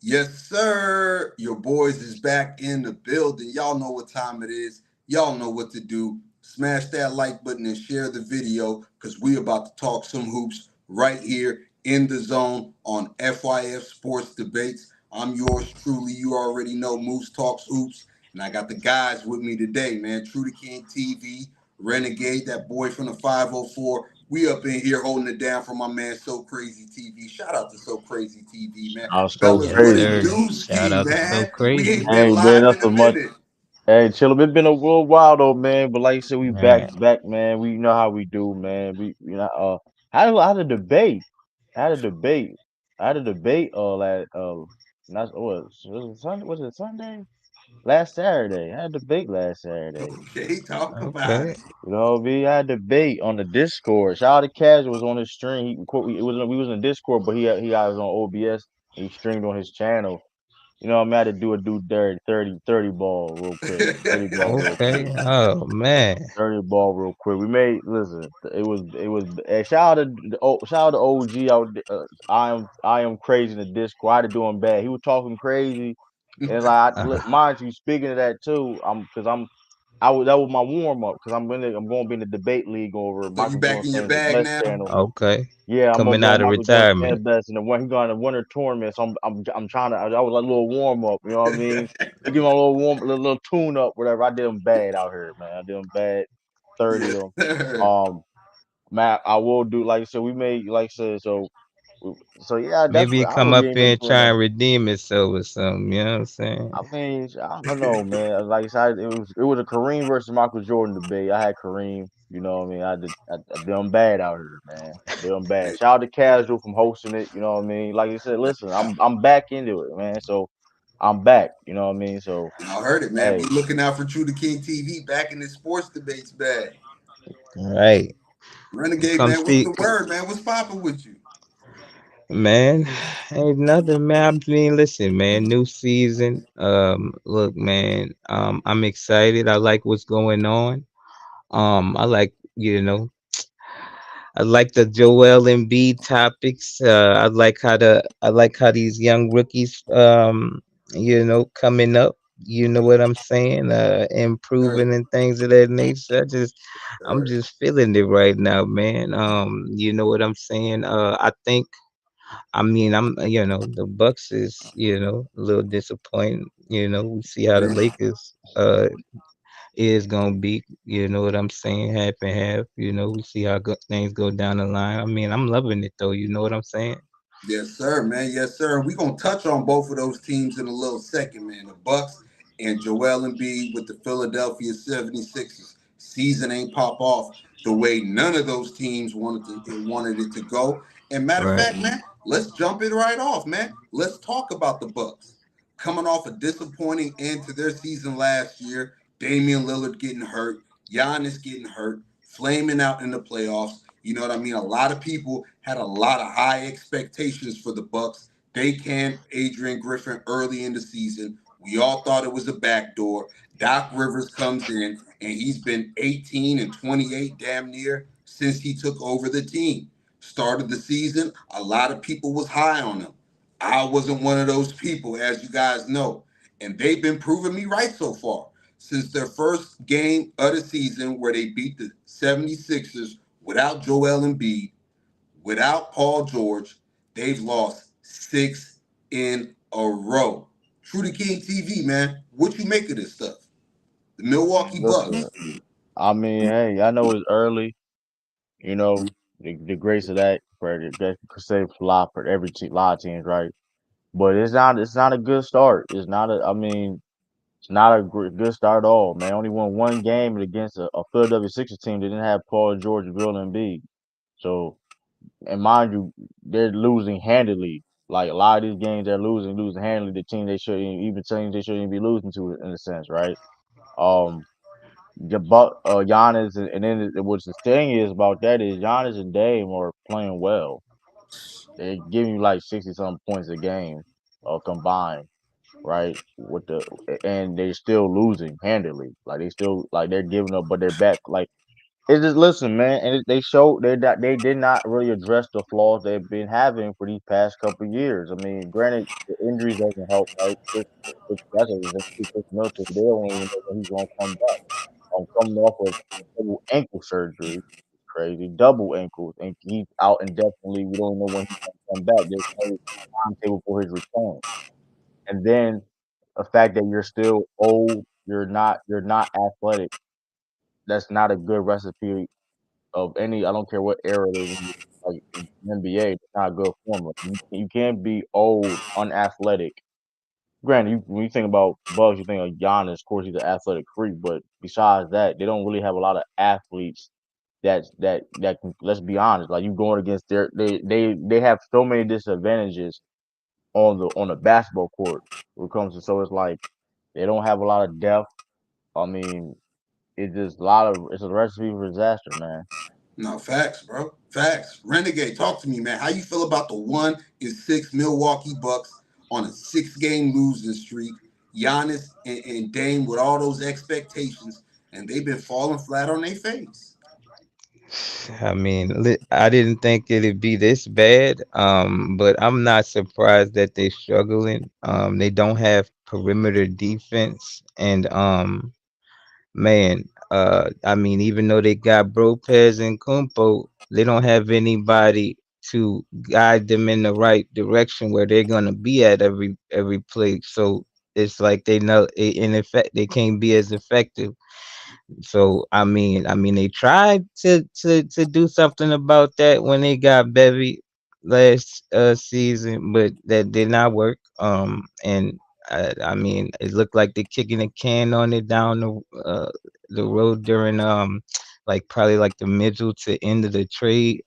Yes, sir. Your boys is back in the building. Y'all know what time it is. Y'all know what to do. Smash that like button and share the video because we about to talk some hoops right here in the zone on FYF Sports Debates. I'm yours truly. You already know Moose Talks Hoops. And I got the guys with me today, man. True to King TV, Renegade, that boy from the 504. We up in here holding it down for my man So Crazy TV. Shout out to So Crazy TV, man. I was so Fellas, Yes, what it sir. crazy. do, Shout ski, out to So man? We Crazy. ain't I been ain't been live up in a for much. minute. Hey, chill. It's been a little while though, man. But like you said, we back Man, to back, man. We know how we do, man. We you know how to debate. Had a debate. I had a debate last not was it Sunday? Was it Sunday? Last Saturday. I had a debate last Saturday. Okay, talk about okay. it. You know, we had a debate on the Discord. Shout out to Casual was on his stream. It was we was in Discord, but he got his on OBS. He streamed on his channel. You know, I'm had to do 30 ball real quick. 30 ball real Okay. quick. Oh man. 30 ball real quick. We made listen. It was. Shout out to shout out to OG out. I am crazy in the Discord. I had to do him bad. He was talking crazy, and it's like Uh, mind you, speaking of that too. I was that was my warm up because I'm going to be in the debate league over So you Michael back Jordan in your Sanders bag Best now? channel. okay. Yeah, I'm gonna Coming be on out of Michael Jordan retirement. Sanders Best, and then when he got in the winter tournament, so I'm trying to. I was like a little warm up. You know what I mean? To give him a little warm, little tune up, whatever. I did him bad out here, man. I did him bad. 30 Yes, of them. sir. Matt, I will do like so. We made like so. So yeah, that's Maybe he what I come really up ain't here been and doing try that. and redeem himself or something. You know what I'm saying? I mean, I don't know, man. Like I said, it was a Kareem versus Michael Jordan debate. I had Kareem. You know what I mean? I did him bad out here, man. I did him bad. Hey, Shout out to Casual from hosting it. You know what I mean? Like I said, listen, I'm back into it, man. So I'm back. You know what I mean? So y'all heard it, man. Be hey, looking out for True to King TV back in the sports debates bag. All right. Renegade, Come man, what's the speak. word, man? What's popping with you? Man, ain't nothing, man. I mean, listen, man. New season. Look, man. I'm excited. I like what's going on. I like, I like the Joel Embiid topics. I like how these young rookies, coming up. You know what I'm saying? Sir, Improving and things of that nature. I'm sir. just feeling it right now, man. You know what I'm saying? I mean, the Bucks is, a little disappointing. We see how the Lakers is gonna be. You know what I'm saying? Half and half. We see how things go down the line. I mean, I'm loving it though. You know what I'm saying? Yes, sir, man. Yes, sir. We're gonna touch on both of those teams in a little second, man. The Bucks and Joel Embiid with the Philadelphia 76ers. Season ain't pop off the way none of those teams wanted it to go. And matter of Right. fact, man, let's jump it right off, man. Let's talk about the Bucks. Coming off a disappointing end to their season last year, Damian Lillard getting hurt, Giannis getting hurt, flaming out in the playoffs. You know what I mean? A lot of people had a lot of high expectations for the Bucks. They canned Adrian Griffin early in the season. We all thought it was a backdoor. Doc Rivers comes in, and he's been 18 and 28 damn near since he took over the team. Started the season, a lot of people was high on him. I wasn't one of those people, as you guys know. And they've been proving me right so far. Since their first game of the season, where they beat the 76ers without Joel Embiid, without Paul George, they've lost six in a row. True to King TV, man. What you make of this stuff? The Milwaukee listen. Bucks. I mean, hey, I know it's early. You know, the grace of that for that could save a lot for every team, lot of teams, right? But it's not a good start. It's not a. I mean, it's not a good start at all, man. Only won one game against a Philadelphia Sixers team that didn't have Paul George and Joel Embiid. So, and mind you, they're losing handily. Like a lot of these games, they're losing handily. The team they shouldn't even teams they shouldn't be losing to in a sense, right? Um, Giannis, and then what's the thing is about that is Giannis and Dame are playing well. They're giving you like 60 some points a game, combined, right? And they're still losing handily. Like they still like they're giving up, but they're back. Like It's just listen, man, and they showed they did not really address the flaws they've been having for these past couple of years. I mean, granted, the injuries doesn't help, right? That's Chris Middleton. They don't even know when he's gonna come back. Coming off of double ankle surgery, it's crazy, double ankles, and he's out indefinitely. We don't know when he's gonna come back. There's no timetable for his return, and then the fact that you're still old, you're not athletic. That's not a good recipe of any. I don't care what era it is. Like in NBA, it's not a good formula. You can't be old, unathletic. Granted, when you think about Bucks, you think of Giannis. Of course, he's an athletic freak, but besides that, they don't really have a lot of athletes that can. Let's be honest. Like you going against they have so many disadvantages on the basketball court when it comes to. So it's like they don't have a lot of depth. I mean, it's a recipe for disaster, man. No, facts, bro. Facts. Renegade, talk to me, man. How you feel about the 1-6 Milwaukee Bucks on a 6-game losing streak? Giannis and Dame with all those expectations, and they've been falling flat on their face. I mean, I didn't think it'd be this bad, but I'm not surprised that they're struggling. They don't have perimeter defense, and man, I mean, even though they got Bropez and Kumpo, they don't have anybody to guide them in the right direction where they're gonna be at every play. So it's like they know, in effect, they can't be as effective. So I mean, they tried to do something about that when they got Bevy last season, but that did not work. And I mean, it looked like they're kicking a can on it down the road during like probably like the middle to end of the trade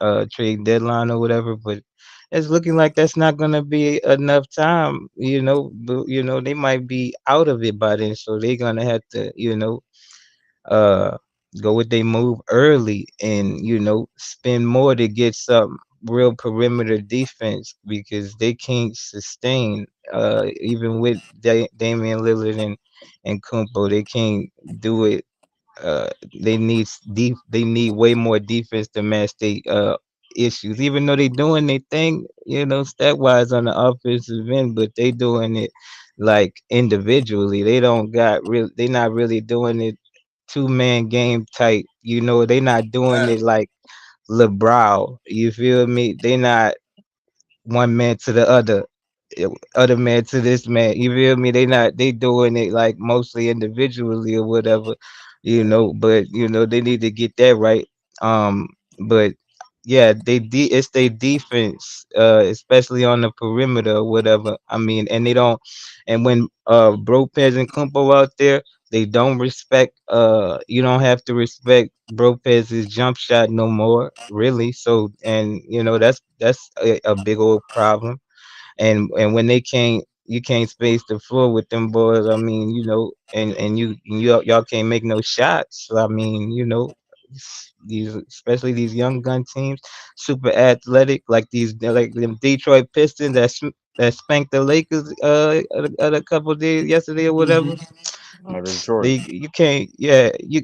deadline or whatever. But it's looking like that's not gonna be enough time, you know. But they might be out of it by then, so they're gonna have to, uh go with they move early and spend more to get some real perimeter defense because they can't sustain even with Damian Lillard and Kumpo. They can't do it. They need they need way more defense to match they issues, even though they doing their thing, stat wise on the offensive end, but they doing it like individually. They don't got real, they not really doing it two-man game type. They not doing it Facts. like LeBron. You feel me? They not one man to the other, other man to this man. You feel me? They doing it like mostly individually or whatever, but they need to get that right. But yeah, it's their defense, especially on the perimeter or whatever. I mean, and they don't, and when Bropez and Kumpo out there, they don't respect. You don't have to respect Bropez's jump shot no more, really. So, and that's a big old problem. And when they can't, you can't space the floor with them boys. I mean, and y'all can't make no shots. So, I mean, these, especially these young gun teams, super athletic, like like them Detroit Pistons that spanked the Lakers a couple days yesterday or whatever. Like Detroit. You can't, you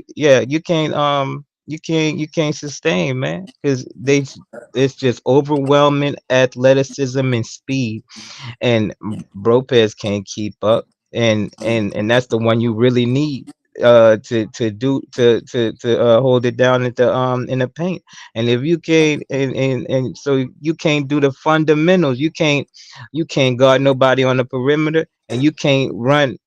can't, you can't sustain, man, because it's just overwhelming athleticism and speed, and Lopez can't keep up, and that's the one you really need to hold it down in the paint. And if you can't, and so you can't do the fundamentals, you can't guard nobody on the perimeter, and you can't run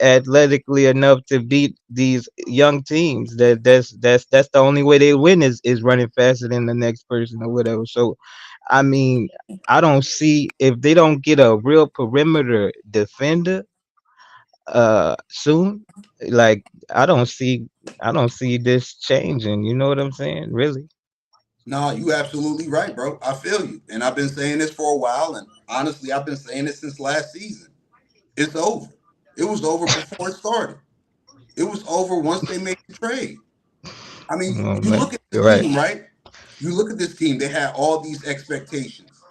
athletically enough to beat these young teams. That's the only way they win is running faster than the next person or whatever. So I mean, I don't see, if they don't get a real perimeter defender soon, like I don't see this changing. You know what I'm saying? Really? No, you absolutely right, bro. I feel you. And I've been saying this for a while. And honestly, I've been saying it since last season. It's over. It was over before it started. It was over once they made the trade. I mean, Oh, you man, look at you're this right. team, right? You look at this team. They had all these expectations.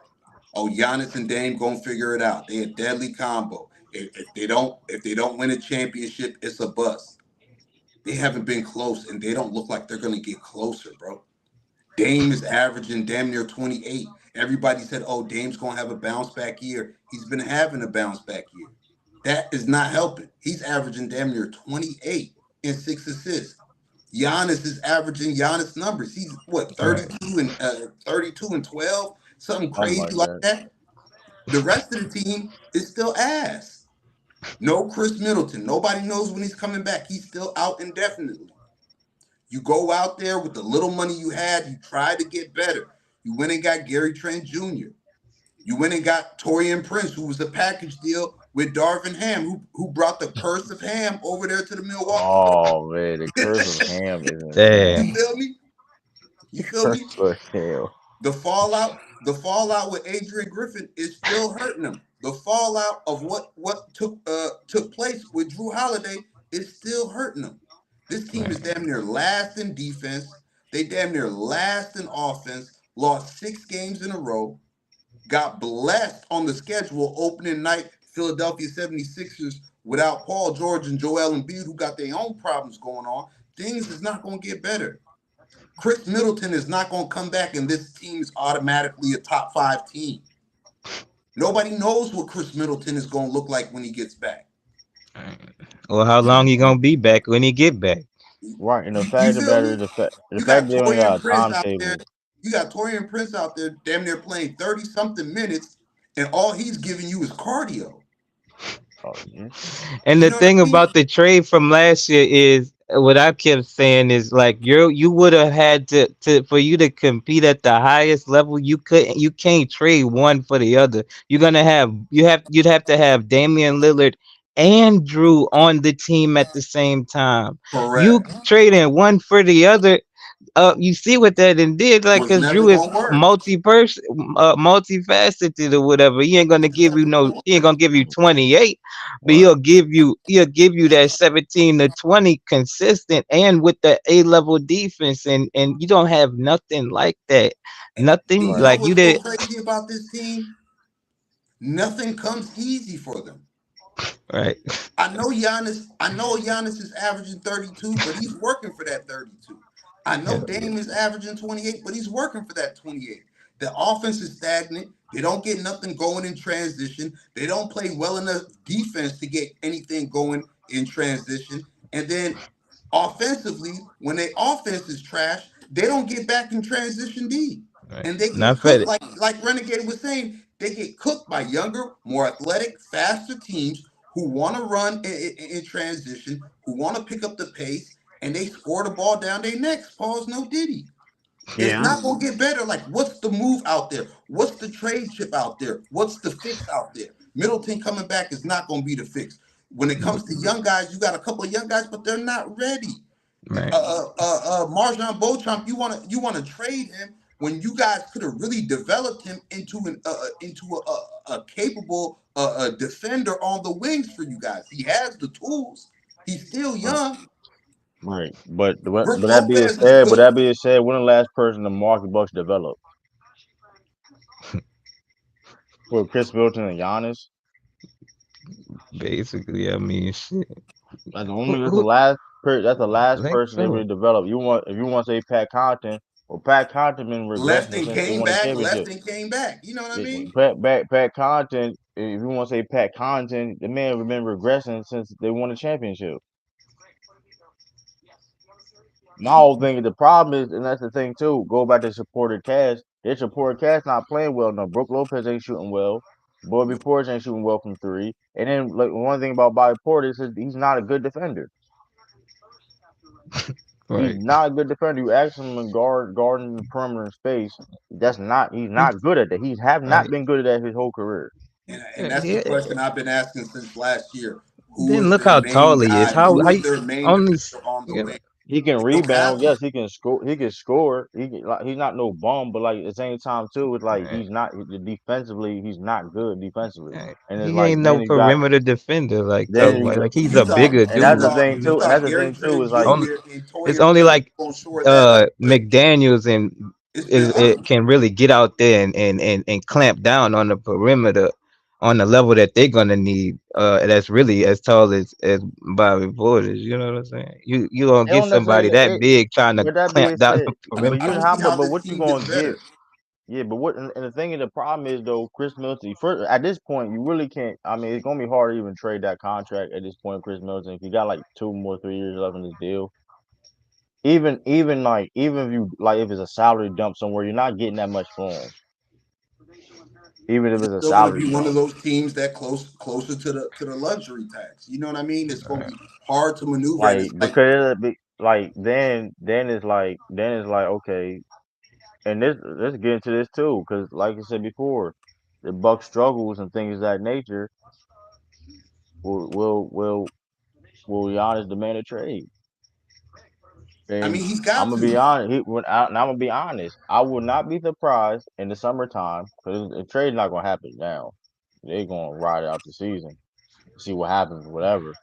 Oh, Giannis and Dame gonna figure it out. They a deadly combo. If they don't win a championship, it's a bust. They haven't been close, and they don't look like they're going to get closer, bro. Dame is averaging damn near 28. Everybody said, oh, Dame's going to have a bounce back year. He's been having a bounce back year. That is not helping. He's averaging damn near 28 and 6 assists. Giannis is averaging Giannis numbers. He's what, Right. 32 and 12, something Something crazy like like that. that. The rest of the team is still ass. No Chris Middleton. Nobody knows when he's coming back. He's still out indefinitely. You go out there with the little money you had, you try to get better. You went and got Gary Trent Jr. You went and got Torian Prince, who was a package deal with Darvin Ham, who brought the curse of Ham over there to the Milwaukee Oh man, the curse of Bucks. Ham is Damn. You insane. feel me? You feel Curse me? of Ham. The fallout with Adrian Griffin is still hurting him. The fallout of what took place with Drew Holiday is still hurting him. This team is Right. damn near last in defense. They damn near last in offense. Lost 6 games in a row. Got blessed on the schedule opening night. Philadelphia 76ers without Paul George and Joel Embiid, who got their own problems going on. Things is not going to get better. Chris Middleton is not going to come back, and this team is automatically a top 5 team. Nobody knows what Chris Middleton is going to look like when he gets back. Or how long he gonna be back when he get back? Right, and the You fact of the feel matter me? is the You fact got they only Torian got a Prince out there. timetable. You got Torian Prince out there damn near playing 30 something minutes, and all he's giving you is cardio. Oh yeah. And You the know what thing I mean? about the trade from last year is what I kept saying is like you would have had to for you to compete at the highest level. You can't trade one for the other. You'd have to have Damian Lillard and Drew on the team at the same time. You Correct. trading one for the other, you see what that and did, like, Was because never Drew is going to work. multi-person, multifaceted or whatever. He ain't gonna give you no, he ain't gonna give you 28, but Right. he'll give you that 17 to 20 consistent and with the A-level defense, and you don't have nothing like that. And Nothing you Right. know like you what's so did. crazy about this team? Nothing comes easy for them. Right. I know Giannis is averaging 32, but he's working for that 32. I know Hell yeah. Dame is averaging 28, but he's working for that 28. The offense is stagnant. They don't get nothing going in transition. They don't play well enough defense to get anything going in transition. And then offensively, when their offense is trash, they don't get back in transition D. Right. And they get Not cooked for like Renegade was saying, they get cooked by younger, more athletic, faster teams who want to run in transition, who want to pick up the pace, and they score the ball down their necks. Pause, no diddy. It's Yeah. not gonna get better. Like, what's the move out there? What's the trade chip out there? What's the fix out there? Middleton coming back is not gonna be the fix. When it comes to young guys, you got a couple of young guys, but they're not ready. right. Marjan Beauchamp, you wanna trade him when you guys could have really developed him into a capable defender on the wings for you guys. He has the tools. He's still Right. young. Right. But Brooke that being Lopez is said, good. when the last person the Milwaukee Bucks developed? With Chris Middleton and Giannis? Basically, I mean, shit. That's the last that's the last Like person they so. really developed. If you want to say Pat Connaughton, well, Pat Connaughton been regressing Leston since they came won a back. championship. Leston came back. You know what I mean? Pat Connaughton, if you want to say Pat Connaughton, the man has been regressing since they won a championship. My whole thing, the problem is, and that's the thing too. Go back to supported cast. Their supported cast not playing well. No, Brooke Lopez ain't shooting well. Bobby Portis ain't shooting well from three. And then, like, one thing about Bobby Portis is he's not a good defender. He's Right. not a good defender. You ask him to guarding the perimeter in space. He's He- not good at that. He's have not Right. been good at that his whole career. And that's the He, question I've been asking since last year. Who then is look their how main tall he is. guy? How Who how is you their main only defender on the you know, wing? He can They don't rebound. have one. Yes, he can score. He can score. Like, he's not no bum, but like at the same time too, it's like right, defensively. He's not good defensively. right. And it's He like ain't no perimeter defender like then though. you got Like he's You a thought bigger and you that's dude. the thought thing you too. And that's thought the Gary thing too Trent is like Only Jr. and it's Torian only Prince like gonna shore that up. But McDaniels and it's been is it ugly. can really get out there and clamp down on the perimeter. on the level that they're gonna need. That's really as tall as Bobby Portis. You know what I'm saying? You gonna It get don't somebody necessarily. that big trying to With that being clamp down said, the but I you don't perimeter. see how how but this what you team gets gonna get? better. Yeah, but what and the thing is the problem is though, Chris Middleton. First, at this point, you really can't. I mean, it's gonna be hard to even trade that contract at this point, Chris Middleton. If you got like 2 more 3 years left in this deal, even if you like if it's a salary dump somewhere, you're not getting that much for him. Even if It's it's a still going to salary be one of dump, those teams that closer to the luxury tax. You know what I mean? It's going to be hard to maneuver, and it's like like, because like then it's like okay, and this let's get into this too, because like I said before, the Buck struggles and things of that nature will will will will Giannis demand a trade. I mean, And he's I'm got gonna be to. honest. And I'm gonna be honest. I would not be surprised in the summertime because the trade's not gonna happen now. They're gonna ride out the season, see what happens, whatever.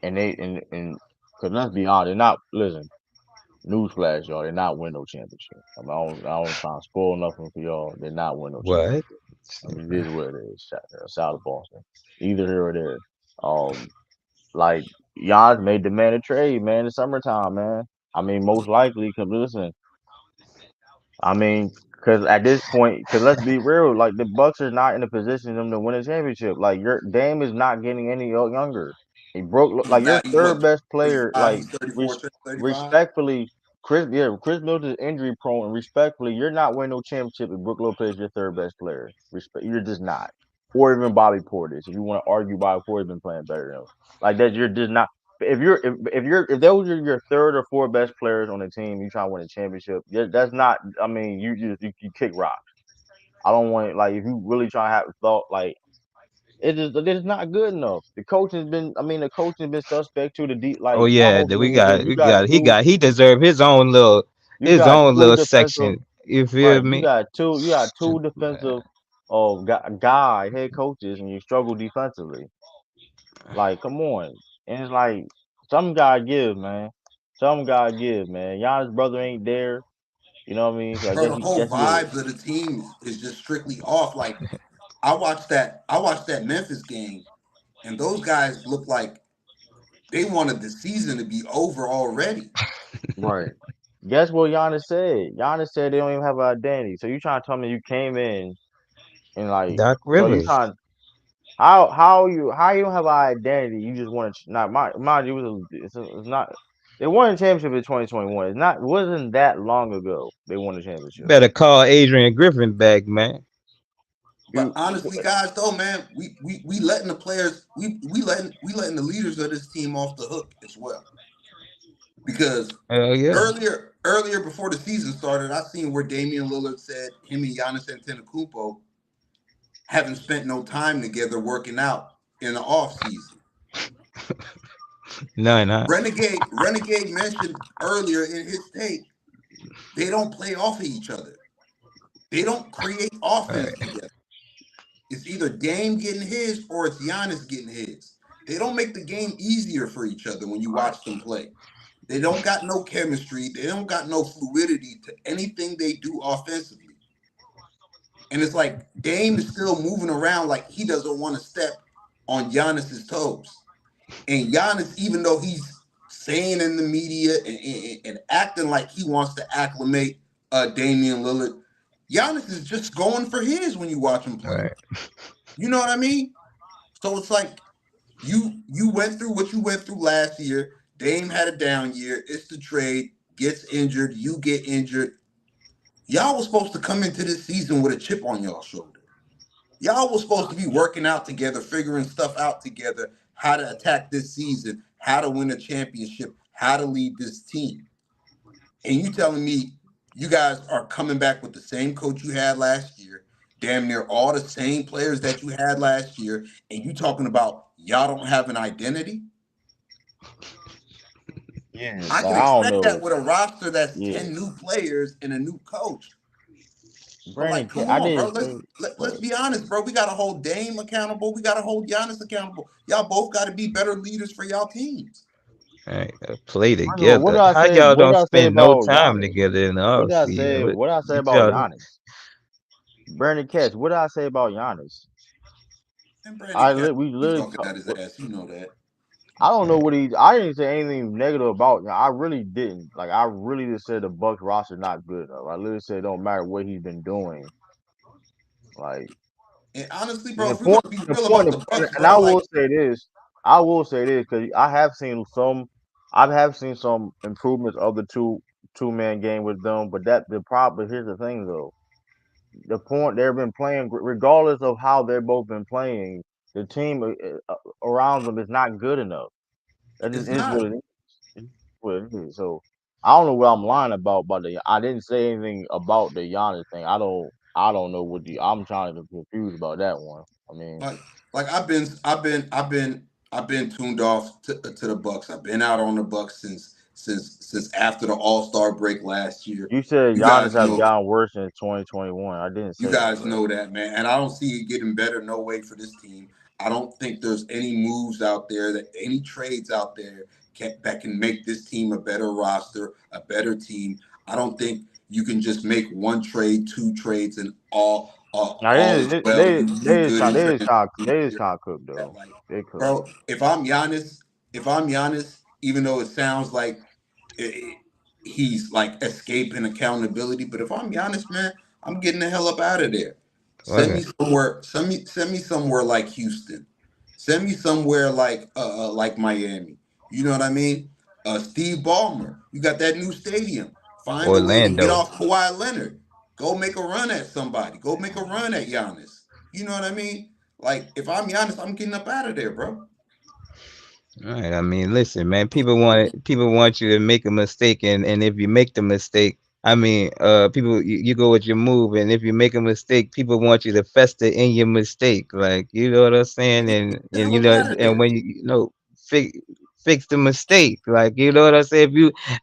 And because let's be honest, they're not. Listen, newsflash, y'all. They're not win no championship. I don't try to spoil nothing for y'all. They're not win no What? championship. I mean, it is what it is. South of Boston, either here or there. Um, like Giannis may demand a trade, man. In the summertime, man. I mean, most likely, because listen, I mean, because at this point, because let's be real, like the Bucks are not in a position them to win a championship. Like your Dame is not getting any younger. He broke He's like your not. He's third what, best player. 35? Like He's 34, res- 35. respectfully, Chris Middleton is injury prone, and respectfully, you're not winning no championship if Brook Lopez is your third best player. You're just not. Or even Bobby Portis. If you want to argue Bobby Portis been playing better than him, like that, you're just not. If those are your third or fourth best players on the team, you try to win a championship. That's not. I mean, you kick rocks. I don't want like if you really try to have a thought like it's not good enough. The coaching's been. I mean, the coaching's been suspect to the deep. Oh Like y'all yeah, both we believe that got you we got got two. he deserved You his got own two little defensive. section. You feel Right. You me? got two. You got two defensive. Guy head coaches, and you struggle defensively. Like, come on. And it's like some gotta give, man. Some gotta give, man. Giannis' brother ain't there. You know what I mean? So I Bro, guess the he whole guess he vibes of the team is just strictly off. Like I watched that Memphis game, and those guys look like they wanted the season to be over already. right. Guess what Giannis said? Giannis said they don't even have an identity. So you trying to tell me you came in and like Doc so you Rivers trying how you don't have an identity? You just want to not mind you it's not they won a championship in 2021. It wasn't that long ago they won the championship. better call Adrian Griffin back, man. But You honestly, guys, though, man, we letting the players we letting the leaders of this team off the hook as well. Because Hell yeah. earlier before the season started, I seen where Damian Lillard said him and Giannis Antetokounmpo haven't spent no time together working out in the off season. No, no. Renegade mentioned earlier in his take they don't play off of each other. They don't create offense Right, together. It's either Dame getting his or it's Giannis getting his. They don't make the game easier for each other when you right. watch them play. They don't got no chemistry. They don't got no fluidity to anything they do offensively. And it's like Dame is still moving around like he doesn't want to step on Giannis's toes. And Giannis, even though he's saying in the media and acting like he wants to acclimate Damian Lillard, Giannis is just going for his when you watch him play. right. You know what I mean? So it's like you went through what you went through last year. Dame had a down year. It's the trade. Gets injured. You get injured. Y'all was supposed to come into this season with a chip on y'all shoulder. Y'all was supposed to be working out together, figuring stuff out together, how to attack this season, how to win a championship, how to lead this team. And you telling me you guys are coming back with the same coach you had last year, damn near all the same players that you had last year, and you talking about y'all don't have an identity? Yeah, I like can I don't expect that know. with a roster that's Yeah, 10 new players and a new coach. But Brandon, like, come I on, bro. didn't think. Let's be honest, bro. We gotta hold Dame accountable. We gotta hold Giannis accountable. Y'all both gotta be better leaders for y'all teams. Right. Play First of all, what together. did I How say? y'all What did don't I say spend no about time Giannis? together in the What off did I season? say? What did I say What about y'all? Giannis? Brandon Catch. What did I say about Giannis? And Brandon Carroll We be literally talking at his ass. You know that. I don't know what he. I didn't say anything negative about. I really didn't. Like I really just said the Bucks roster not good enough. I literally said it don't matter what he's been doing. Like And honestly, and bro, if we're gonna be real about the Bucks, and bro, like I will say this because I have seen some improvements of the two man game with them. But that the problem. Here's the thing though. The point they've been playing, regardless of how they've both been playing, the team around them is not good enough. That just it's is not. what it is. It's what it is. So I don't know what I'm lying about, but I didn't say anything about the Giannis thing. I don't know what the I'm trying to be confused about that one. I mean, Like I've been tuned off to the Bucks. I've been out on the Bucks since after the All Star break last year. you said You Giannis guys have know gotten worse in 2021. I didn't You say that, guys bro. know that, man. And I don't see it getting better no way for this team. I don't think there's any moves out there that any trades out there that can make this team a better roster, a better team. I don't think you can just make one trade, two trades, and Now all is well. You good in transition. they is kind of cooked That though. like, They cooked. bro, if I'm Giannis, even though it sounds like it, he's like escaping accountability, but if I'm Giannis, man, I'm getting the hell up out of there. Send me Right. somewhere. Send me somewhere like Houston. Send me somewhere like Miami. You know what I mean? Steve Ballmer. You got that new stadium. Find a way to get Orlando. off Kawhi Leonard. Go make a run at somebody. Go make a run at Giannis. You know what I mean? Like if I'm Giannis, I'm getting up out of there, bro. All right. I mean, listen, man. People want you to make a mistake, and if you make the mistake, I mean, people you go with your move, and if you make a mistake, people want you to fester in your mistake. Like, you know what I'm saying? The And hell up out of and there. when fix fix the mistake. Like, you know what I'm saying?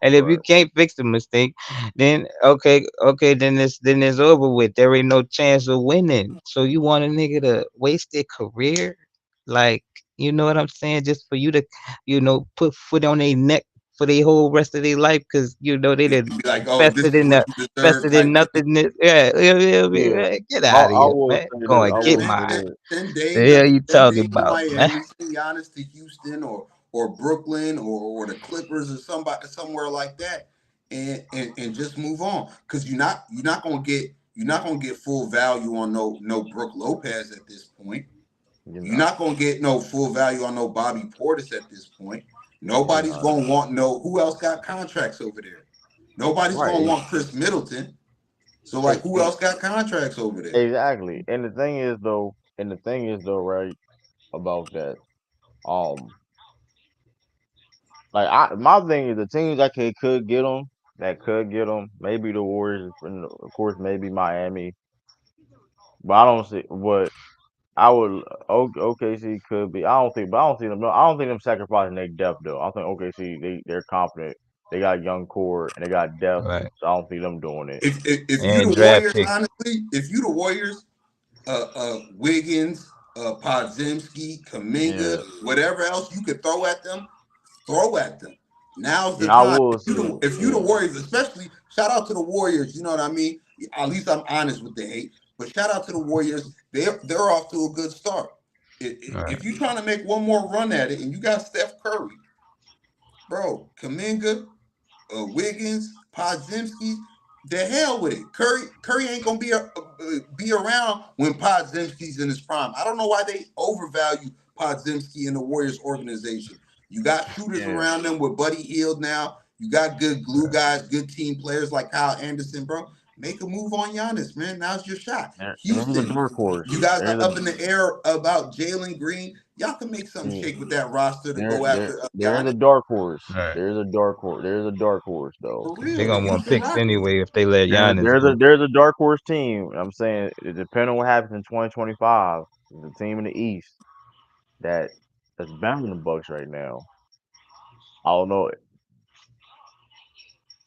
If you Right. can't fix the mistake, then okay, then it's over with. There ain't no chance of winning. So you want a nigga to waste their career? Like, you know what I'm saying? Just for you to, put foot on their neck for the whole rest of their life, because they did And be like, oh, this festered is in what the you deserve festered in type thing. nothingness. Yeah, Yeah. get out of I here, will man. say Go this. and I Yeah, get will man. say mine. this. The hell you Send talking Dame to about, man? Miami, send Giannis to Houston or Brooklyn or the Clippers or somebody somewhere like that, and just move on. Because you're not gonna get full value on no Brooke Lopez at this point. You're You're not. not gonna get no full value on no Bobby Portis at this point. You're Nobody's not. gonna want no who else got contracts over there. Nobody's Right. gonna want Chris Middleton. So like And, who else got contracts over there? exactly. And the thing is though, right, about that. Um, like my thing is the teams that could get them, maybe the Warriors, and of course maybe Miami, but I don't see what I would. OKC could be. I don't see them. No, I don't think them sacrificing their depth though. I think OKC they're confident. They got young core and they got depth, Right. so I don't see them doing it. If you And the draft Warriors, picks. honestly, if you the Warriors, Wiggins, Podzimski, Yeah, Kaminga, whatever else you could throw at them, throw at them. Now's the yeah, I time. will say, If you the yeah, Warriors, especially shout out to the Warriors. You know what I mean? At least I'm honest with the hate. But shout out to the Warriors. They're off to a good start. Right. If you're trying to make one more run at it, and you got Steph Curry, bro, Kaminga, Wiggins, Podzimski, the hell with it. Curry ain't gonna be around when Podzimski's in his prime. I don't know why they overvalue Podzimski in the Warriors organization. You got shooters yeah. around them with Buddy Hield now. You got good glue guys, good team players like Kyle Anderson, bro. Make a move on Giannis, man. Now's your shot. There's a Houston, dark horse. you guys are There's a up in the air about Jalen Green. Y'all can make something yeah, shake with that roster to go after there's a Giannis. dark horse. Right. There's a dark horse. There's a dark horse though. For They're real, the gonna want Houston picks Rockets. anyway if they let Giannis go. There's a dark horse team. I'm saying depending on what happens in 2025, there's a team in the East that that's better than the Bucks right now. I don't know.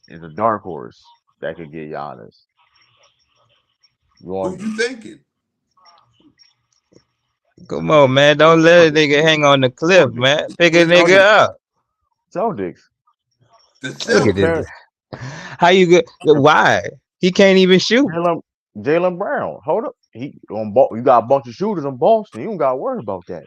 It's a dark horse that could get Giannis. You Who want you thinking? Come on, man. Don't let a nigga hang on the cliff, Celtics? man. Pick a Who you nigga Celtics. think? up. Celtics. The Look at Celtics. this. Depend, How you get? Why? He can't even shoot. Jalen Jalen Brown. Hold up. You got a bunch of shooters in Boston. You don't got to worry about that.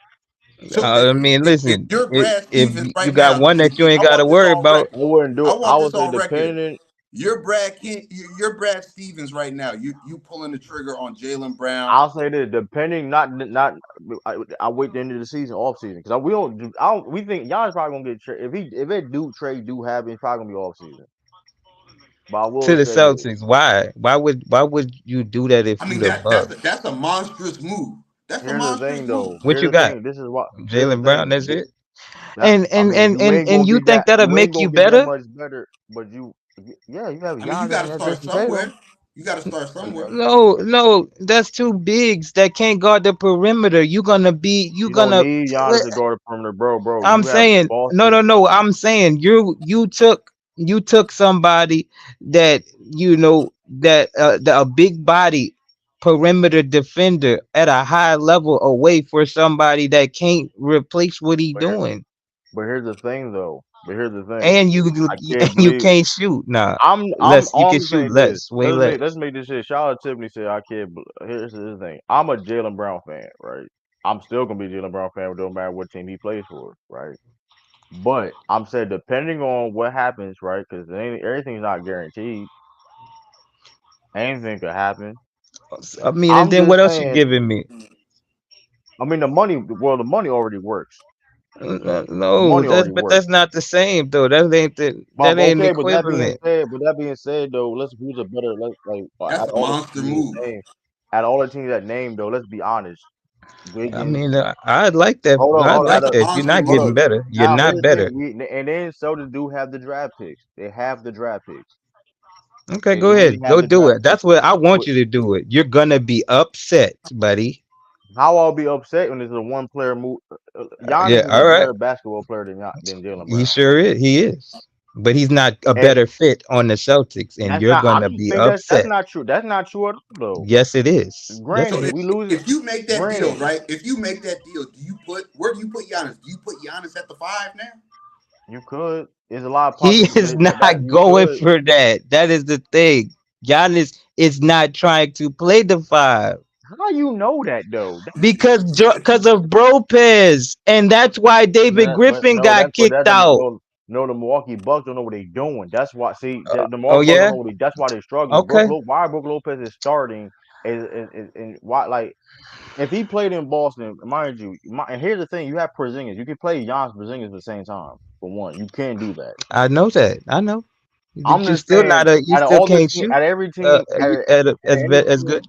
So I mean, if listen, you're Brad if Stevens you right got now, one that you ain't I got to want this worry on about, I record. wouldn't do I it. I want would this say on record. depending. You're Brad Stevens right now. You pulling the trigger on Jalen Brown. I'll say this, depending, not. I wait the end of the season, off season, because we don't. I don't. We think y'all is probably gonna get trade. If it do trade do happen, it's probably gonna be off season. But I to will the say this. Celtics. Why? Why would you do that if I you mean the Bucks? that's a monstrous move. That's a Here's the monstrous thing, move. though. What Here's you the got? thing. This is what. Here's the Jalen Brown. thing. That's it. That And I and mean, and you and ain't and gonna you get think that. that'll You ain't make you gonna get that better? much better. But yeah, you have I mean, you Giannis got to and start Jason Tatum. somewhere. You got to start somewhere. No, no, that's two bigs that can't guard the perimeter. You You don't gonna. need Giannis to guard the perimeter, bro. Bro, I'm you have saying no, Boston. no, no. I'm saying you took somebody that a big body perimeter defender at a high level away for somebody that can't replace what he But here, doing, but here's the thing, though. But here's the thing. and you I can't you believe. can't shoot. Nah, I'm less you all can I'm shoot saying this. less, way Let's less. make this shit. Shout out to Tiffany said I can't. Here's the thing. I'm a Jalen Brown fan, right? I'm still gonna be a Jalen Brown fan. It don't matter what team he plays for, right? But I'm saying depending on what happens, right? Because everything's not guaranteed. Anything could happen. I mean, and I'm then just what else you saying. giving me? I mean, the money. Well, the money already works. The No, money that's already but works. that's not the same though. But That ain't okay, with that being equivalent. said, though, let's who's a better like That's out a of all the monster teams move. that name, out of all the teams that name though, let's be honest. I Wiggins, mean, I'd like that. I'd That's like a that. You're monster not hold getting up. move. better. You're Now here's not the thing. better. And then so do have the draft picks. They have the draft picks. Okay, They go literally ahead. have Go the do draft it. picks. That's what I want What- you to do it. You're gonna be upset, buddy. How I'll be upset when there's a one player move. Yeah, Giannis is a all right. better basketball player than Jalen He Brown. sure is. He is. But he's not a And better fit on the Celtics, and that's you're not. I gonna don't be think that's upset. not true. That's not true at all Yes, it is. though. Yes, So it Granted, is. we losing. if you make that deal, Granted. right? If you make that deal, where do you put Giannis? Do you put Giannis at the 5 now? You could. There's a lot of He possibilities is that not you going could. for that. That is the thing. Giannis is not trying to play the five. How you know that though? Because of Bropez, and that's why David But Griffin no, got kicked out. no. The Milwaukee Bucks don't know what they're doing. That's why. See, the Oh Milwaukee Bucks don't yeah, know that's why they're struggling. okay. Why Brook Lopez is starting is why like if he played in Boston, mind you, and here's the thing: you have Porzingis. You can play Giannis Porzingis at the same time. For one, you can do that. I know that. I know, I'm but you just still saying, not a. You out of still all the can't team, shoot. out of every team, out of any As team, good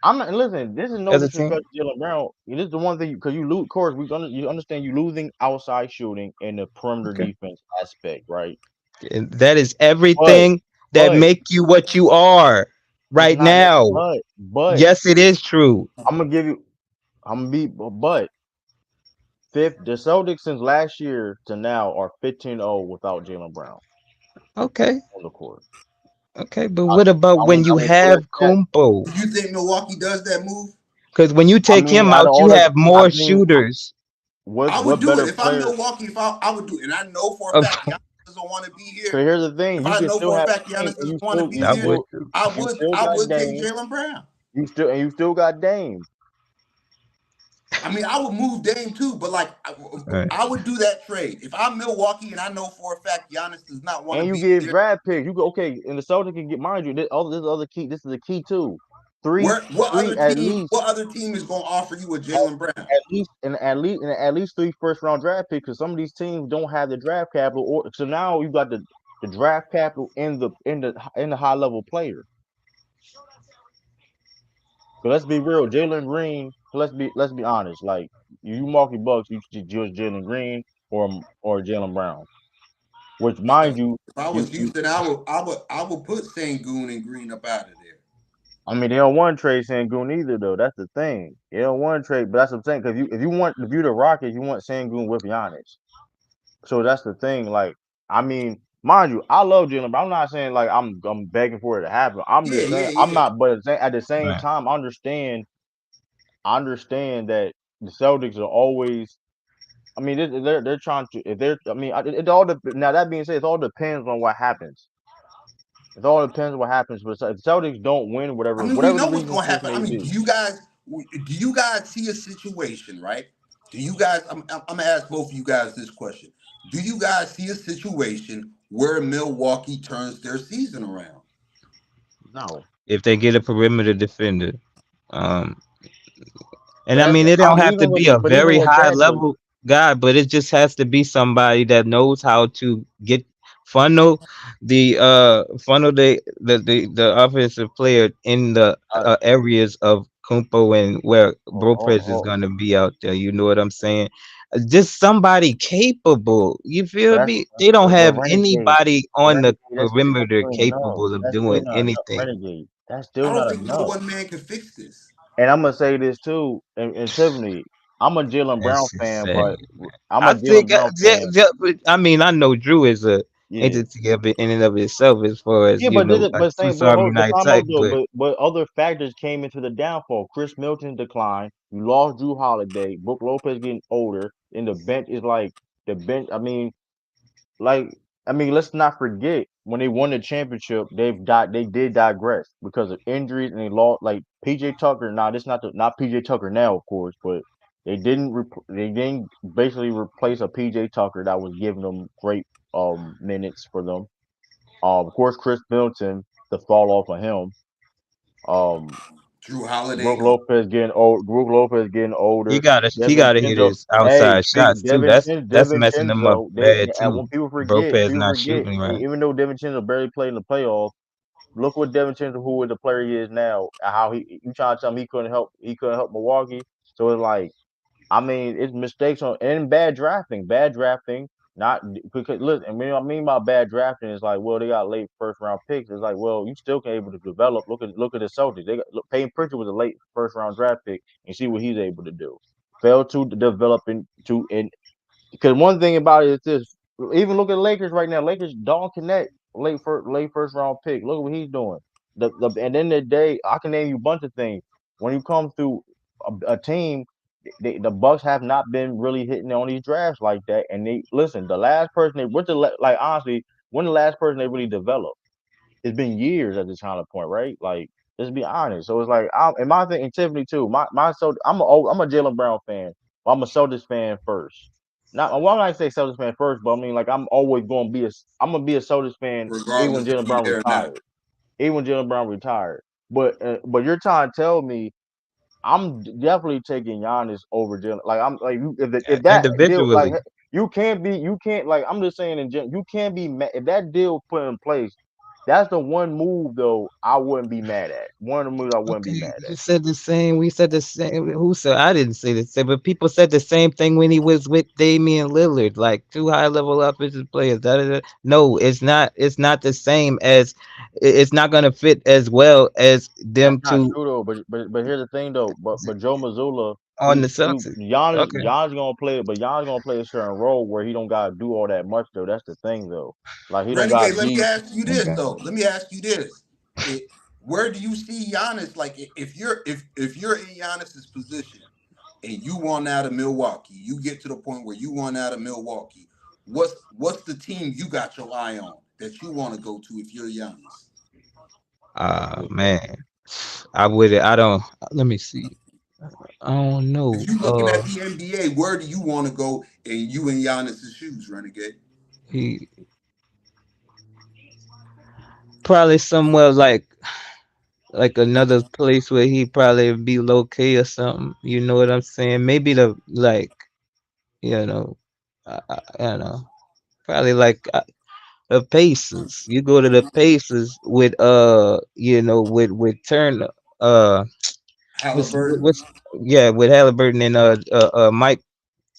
I'm not. Listen, this is no as a team. disrespect to Jalen Brown. This is the one thing because you lose. Of course, you understand you losing outside shooting in the perimeter Okay, defense aspect, right? and that is But everything that but make you what you are it's right not that. now. But Yes, it is true. I'm gonna give you. I'm gonna be. But fifth, the Celtics since last year to now are 15-0 without Jalen Brown Okay, on the court. okay, but what about I'm when gonna you I'm gonna put have a stat. Do Kumpo? you think Milwaukee does that move? Because when you I take mean, him out of out, you all the, have I more mean, shooters. I would what do it better if I'm player? Milwaukee. If I would do it, and I know for a Of fact course, Giannis doesn't want to be So here. here's the thing: If you I can know still for a have fact Dame, Giannis and doesn't want to be I would here, too. you still I got would take Dame. Jalen Brown. You still got Dame, I mean, I would move Dame too, but like All right. I would do that trade if I'm Milwaukee and I know for a fact Giannis does not want to and you be give here. draft picks. You go okay, and the Celtics can get mind you. This other key. This is a key too. Three, Where what three other at team? least, What other team is going to offer you a at, Jalen Brown? at least three first round draft picks because some of these teams don't have the draft capital. Or so now you got the draft capital in the high level player. So let's be real, Jalen Green. Let's be honest. Like you, Milwaukee Bucks, you should judge Jalen Green or Jalen Brown. Which, mind you, If I was you. Houston, I would put Sangoon and Green up out of there. I mean, they don't want to trade Sangoon either, though. That's the thing. They don't want to trade, but that's what I'm saying. Because if you the Rockets, you want Sangoon with Giannis. So that's the thing. Like, I mean, mind you, I love Jalen, but I'm not saying like I'm begging for it to happen. I'm Yeah, just saying yeah, I'm yeah. not. But at the same Right. time, I understand that the Celtics are always. I mean, they're trying to. If they're, I mean, it all. Now that being said, it all depends on what happens. It all depends what happens. But if the Celtics don't win, I whatever mean, we whatever the know what's reason going to case happen. I may mean, be. do you guys see a situation, right? Do you guys? I'm gonna ask both of you guys this question. Do you guys see a situation where Milwaukee turns their season around? No, if they get a perimeter defender. Um, and but I that's mean, it don't have to even be a even very with high that though. level guy, but it just has to be somebody that knows how to get funnel funnel the offensive player in the I, areas of Kumpo and where Bropez is oh, gonna be out there. You know what I'm saying? Just somebody capable. You feel that's me? They don't but have renegade, anybody on the that's perimeter still enough. capable of That's still doing not enough. anything. Renegade. That's I still don't not think no enough. one man can fix this. And I'm gonna say this too, and Tiffany, I'm a Jalen Brown That's fan, insane. but I'm I a think, Jalen Brown yeah, fan. yeah, but I mean, I know Drew is a Yeah. entity of it in and of itself, as far as Yeah, but a two star unite time out type. though, But but other factors came into the downfall. Chris Milton's decline. You lost Drew Holiday. Brook Lopez getting older, and the bench is like the bench. Like let's not forget when they won the championship, they did digress because of injuries and they lost like PJ Tucker. Now this not PJ Tucker now, of course, but they didn't basically replace a PJ Tucker that was giving them great minutes for them. Of course, Chris Middleton, the fall off of him. Um, Drew Holiday, come Brook Lopez getting older. he Devin gotta hit Chenzo. his Hey, outside speak shots too. That's Devin messing them up Chenzo. bad too. When Lopez people not forget, shooting right. even though Devin Chenzo barely played in the playoffs, look what Devin Chenzo, who is the player he is now, and how you trying to tell me he couldn't help Milwaukee. So it's like it's mistakes on and bad drafting. Bad drafting, not because listen. I mean by bad drafting is like, well, they got late first round picks. It's like, well, you still can able to develop. Look at the Celtics. Payne Pritchard was a late first round draft pick, and see what he's able to do. Failed to develop into in because one thing about it is this. Even look at Lakers right now. Lakers don't connect late first round pick. Look at what he's doing. And then the day I can name you a bunch of things. When you come through a team, the Bucks have not been really hitting on these drafts like that. And they listen. The last person they like honestly, when the last person they really developed, it's been years at this kind of point, right? Like let's be honest. So it's like and my thing and Tiffany too. I'm a Jalen Brown fan. But I'm a Celtics fan first. Not well, I say Celtics fan first, but I mean like I'm gonna be a Celtics fan even when regardless if Jalen we Brown there or not. retired. Even when Jalen Brown retired. But you're trying to tell me definitely taking Giannis over Jalen. Like I'm like if that deal like Individually, you can't like I'm just saying you can't be mad if that deal put in place. That's the one move though I wouldn't be mad at. One of the moves I wouldn't be okay, mad you said the same. We said the same. Who said? I didn't say the same, but people said the same thing when he was with Damian Lillard, like two high level offensive players. Da, da, da. No, it's not. It's not the same as. It's not gonna fit as well as That's them not two true though. But here's the thing though. But Joe Mazzulla, on the Celtics. Okay. Giannis gonna play a certain role where he don't gotta do all that much though. That's the thing though. Like he don't gotta Renegade, let me be. ask you this Okay. though. Let me ask you this. Where do you see Giannis? Like if you're in Giannis's position and you want out of Milwaukee, you get to the point where you want out of Milwaukee. What's the team you got your eye on that you want to go to if you're Giannis? That's a good question. Man, I would. I don't. Let me see. I don't know. If you looking at the NBA, where do you want to go and you in Giannis's shoes, Renegade? He probably somewhere like another place where he probably be low key or something. You know what I'm saying? Maybe you know, I don't know. Probably the Pacers. You go to the Pacers with with Turner. Uh, Halliburton, what's yeah, with Halliburton and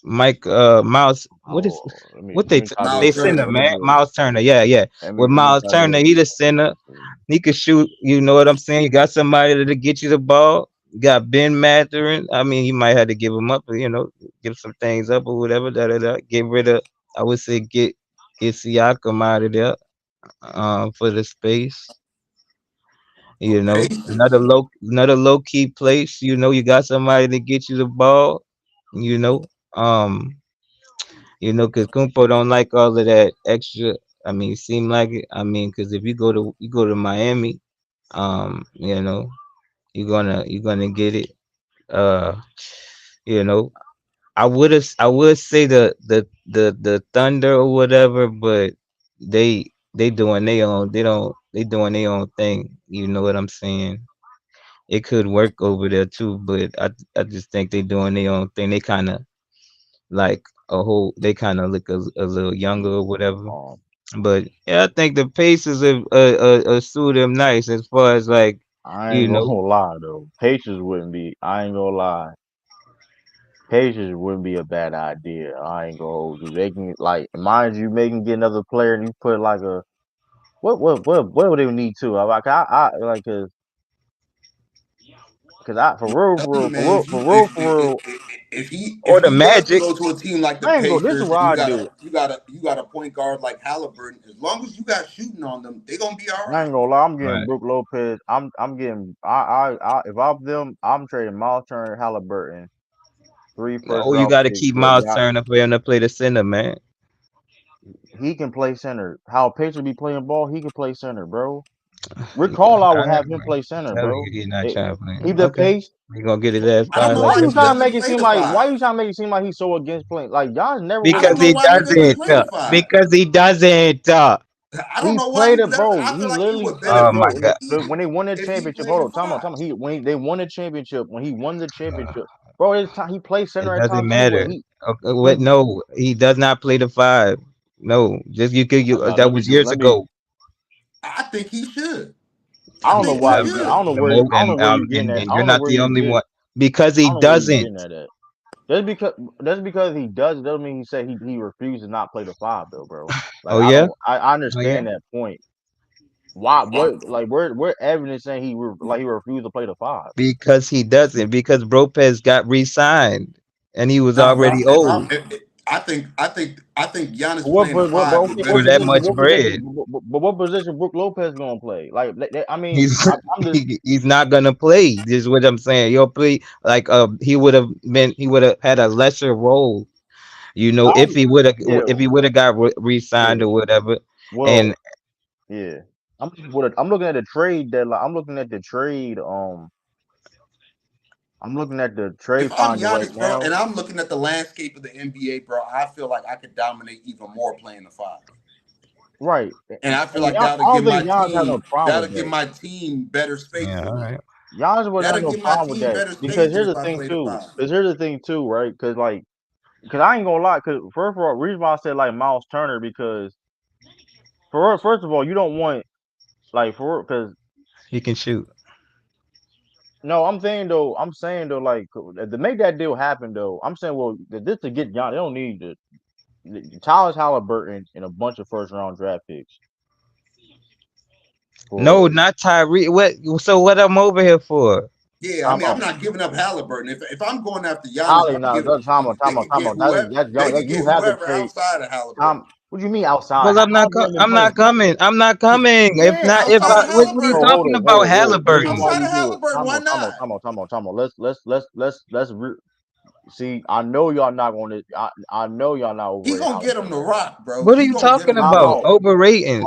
Mike Miles. Oh, What let me type this they Miles in. center, Turner. man? Miles Turner. Yeah, yeah. With Let me Miles type Turner, he the this. center. He could shoot. You know what I'm saying? You got somebody to get you the ball. You got Ben Mathurin. I mean, you might have to give him up. Give some things up or whatever. Da da da. Get rid of. I would say get Siakam out of there. For the space. Pacers. Another low key place. You got somebody to get you the ball. You know, um, because Kumpo don't like all of that extra. I mean, it seemed like it. I mean, because if you go to Miami, you know, you're gonna get it. Uh, you know, I would say the Thunder or whatever, but they doing their own. They doing their own thing. You know what I'm saying? It could work over there too, but I just think they doing their own thing. They kind of like they kind of look a little younger or whatever. Um, But yeah, I think the Pacers have suit them nice as far as like, I you ain't know, gonna lie though. Pacers wouldn't be. I ain't gonna lie. Pacers wouldn't be a bad idea. I ain't gonna hold you. They can like, mind you, they can get another player and you put like a what would they need to? I like cause I Tell you, man, if you for real. or if the he was to Magic. go to a team like the I ain't go. This is Pacers what and I do. you got a point guard like Halliburton, as long as you got shooting on them, they gonna be all I right. ain't gonna lie. I'm getting Right. Brook Lopez. I'm getting. If I'm them, I'm trading Miles Turner, Halliburton, three first Oh, you round got to picks keep for Miles yeah. Turner for him to play the center, man. He can play center. How Pacers be playing ball, he can play center, bro. Yeah, all Recall, I would right, have him man. play center, Tell bro. you he's not It, trying to play. keep the Okay, pace. he gonna get his ass I don't fired know like Why why you he that. trying to doesn't make it play seem the like? Why five. you trying to make it seem like he's so against playing? Like y'all never I would have. Because don't know he why he doesn't doesn't. play the five. Because he doesn't. I don't He know why played he it, doesn't. bro. I feel He like he literally would played it, Oh bro. my benefit God. When they won the if he championship, played hold the on, time out, five. time out. When they won the championship, when he won the championship, bro, it's time he played It center at doesn't times anyway. matter. Okay, what? He No, he does not play the five. No, just that was years let me. ago. I think he should. I I don't know think he why. Whatever. should. I don't know where you getting at. And I you're don't know not where the you only getting. one because I he don't know where you getting doesn't. at. Just because he does doesn't mean he said he refused to not play the five though, bro. Like Oh yeah. I Oh yeah. understand that point. Why Um, what like where evidence saying he refused to play the five? Because he doesn't. Because Lopez got re-signed and he was Now, already old I think Giannis What playing the but five okay, would for that benefit much him. bread. what position Brook Lopez gonna play? Like I mean He's I'm just he's not gonna play. This is what I'm saying. He'll play like he would have had a lesser role, you know, I'm yeah if he would have got re-signed yeah or whatever. And well yeah I'm looking at the trade deadline. I'm looking at the If trade I'm finder right Giannis, bro, now. and I'm looking at the landscape of the NBA, bro, I feel like I could dominate even more playing the five. Right. And I feel And like I don't think Giannis has no problem with that'll give that. my team better yeah, all spacing. right. Giannis would have That'll no give my problem with team that better because spacing if I play the five. here's the thing too, right? Because I ain't gonna lie, because first of all, reason why I said like Miles Turner because first of all, you don't want like for because He can shoot. no, I'm saying though, like to make that deal happen though, I'm saying well, this to get Giannis, they don't need Tyler Halliburton and a bunch of first round draft picks No, for not Tyree. What? So what I'm over here for? Yeah, I time mean, I'm out. not giving up Halliburton. If I'm going after Giannis, Holly I'm now, giving they could time get out. That, whoever that's they young. could get You have to whoever trade. outside of Halliburton. Tom, what do you mean outside? Well, Halliburton been I'm playing. not coming. I'm not coming. If Yeah, not, if outside I, of what are you Halliburton. Hold talking up, about, whoa. Reason why Halliburton? Outside you of do it. Halliburton, why not? Time out. Let's see. I know y'all not going to. I know y'all not He overrating gonna get him Halliburton, to right? rock, bro. What are He you gonna get talking him to Time about? rock. out. Overrating?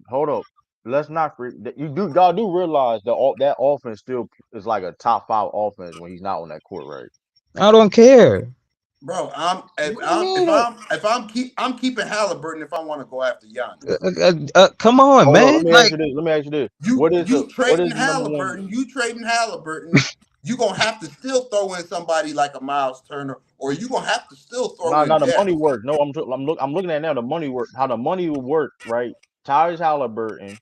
Hold up. Let's not that y'all do realize that offense still is like a top five offense when he's not on that court, right? I don't care. Bro, What do you mean? I'm keeping Halliburton if I want to go after Giannis. Come on, Hold on. man. Like, Let me ask you this. What is the number one? You trading Halliburton, you gonna have to still throw in somebody like a Miles Turner, or you gonna have to still throw No, in no, the money depth. work. No, I'm looking at now the money work. How the money will work, right? Tyrese Halliburton,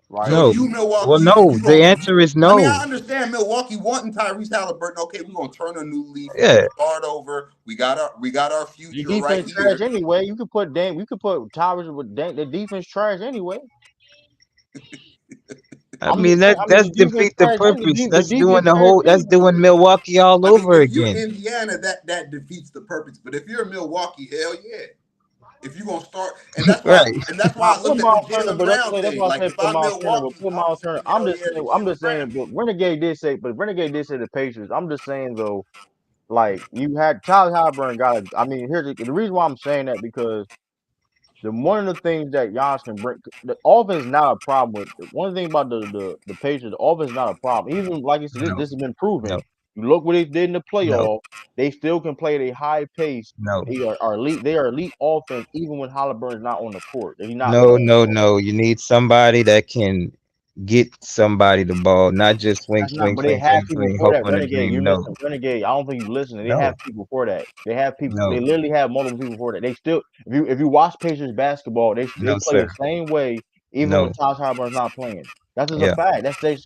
So right? no. if you Well, Milwaukee, no. The answer is I mean, I no. understand Milwaukee wanting Tyrese Halliburton. Okay, we're gonna turn a new leaf. We're gonna Yeah. start over. We got our The future right defense trash here. anyway. You could put Dan. We could put Tyrese with Dan. The defense trash anyway. I mean, that The that's defense defeat the trash and purpose. the That's doing defense the trash whole. That's anyway. doing Milwaukee all I mean, over if you're again. Indiana, that defeats the purpose. But if you're Milwaukee, hell yeah. If you're gonna start, Right. and that's Now why I put looked at the Miles Turner, Jalen but Brown that's thing. why I Like said if put I'm Miles Turner, but Milwaukee, put I'm Miles Turner. saying hell yeah to Jalen Brown. But Renegade did say the Pacers. I'm just saying though, like you had Tyler Halliburton got. I mean, here's the reason why I'm saying that because one of the things that Giannis can bring, the offense is not a problem with. One thing about the Patriots, the offense is not a problem. Even like you said, No, this has been proven. no, You look what they did in the no, playoff. They still can play at a high pace. no, Are elite. They are elite offense even when Halliburton's not on the court. That he's not no, playing. no, no. You need somebody that can get somebody the ball, not just swing, That's not. swing, But they swing, have swing, people swing, for hope that. on a Renegade, you dream. No, missing Renegade. I don't think you listening. They have no, people for that. They have people. They no, literally have multiple people for that. They still, if you watch Pacers basketball, they no, play the sir. same way even when No, Tosh Harburn's not playing. That's just a yeah, fact. That's they.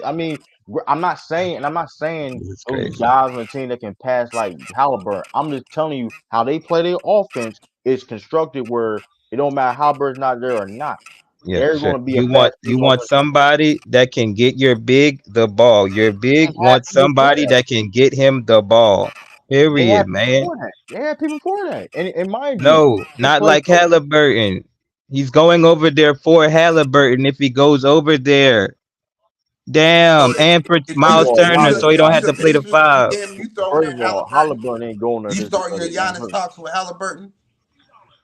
I mean, I'm not saying this is those crazy. guys on the team that can pass like Halliburton. I'm just telling you how they play their offense is constructed where it don't matter Halliburton's not there or not. Yeah, They're sure. going to be a fast paced You want offense. somebody that can get your big the ball. Your They big have wants people for somebody that. that can get him the ball. They have Period, people man. for that. They have people for that. And mind you, No, they not play like so Halliburton. He's going over there for Halliburton if he goes over there. So Damn, and for you first of Miles the all, Turner, Giannis so he don't you have the to play the Pacers five. GM, you throwing first in of all, Halliburton. Halliburton ain't going there You this starting your and Giannis talks with Halliburton.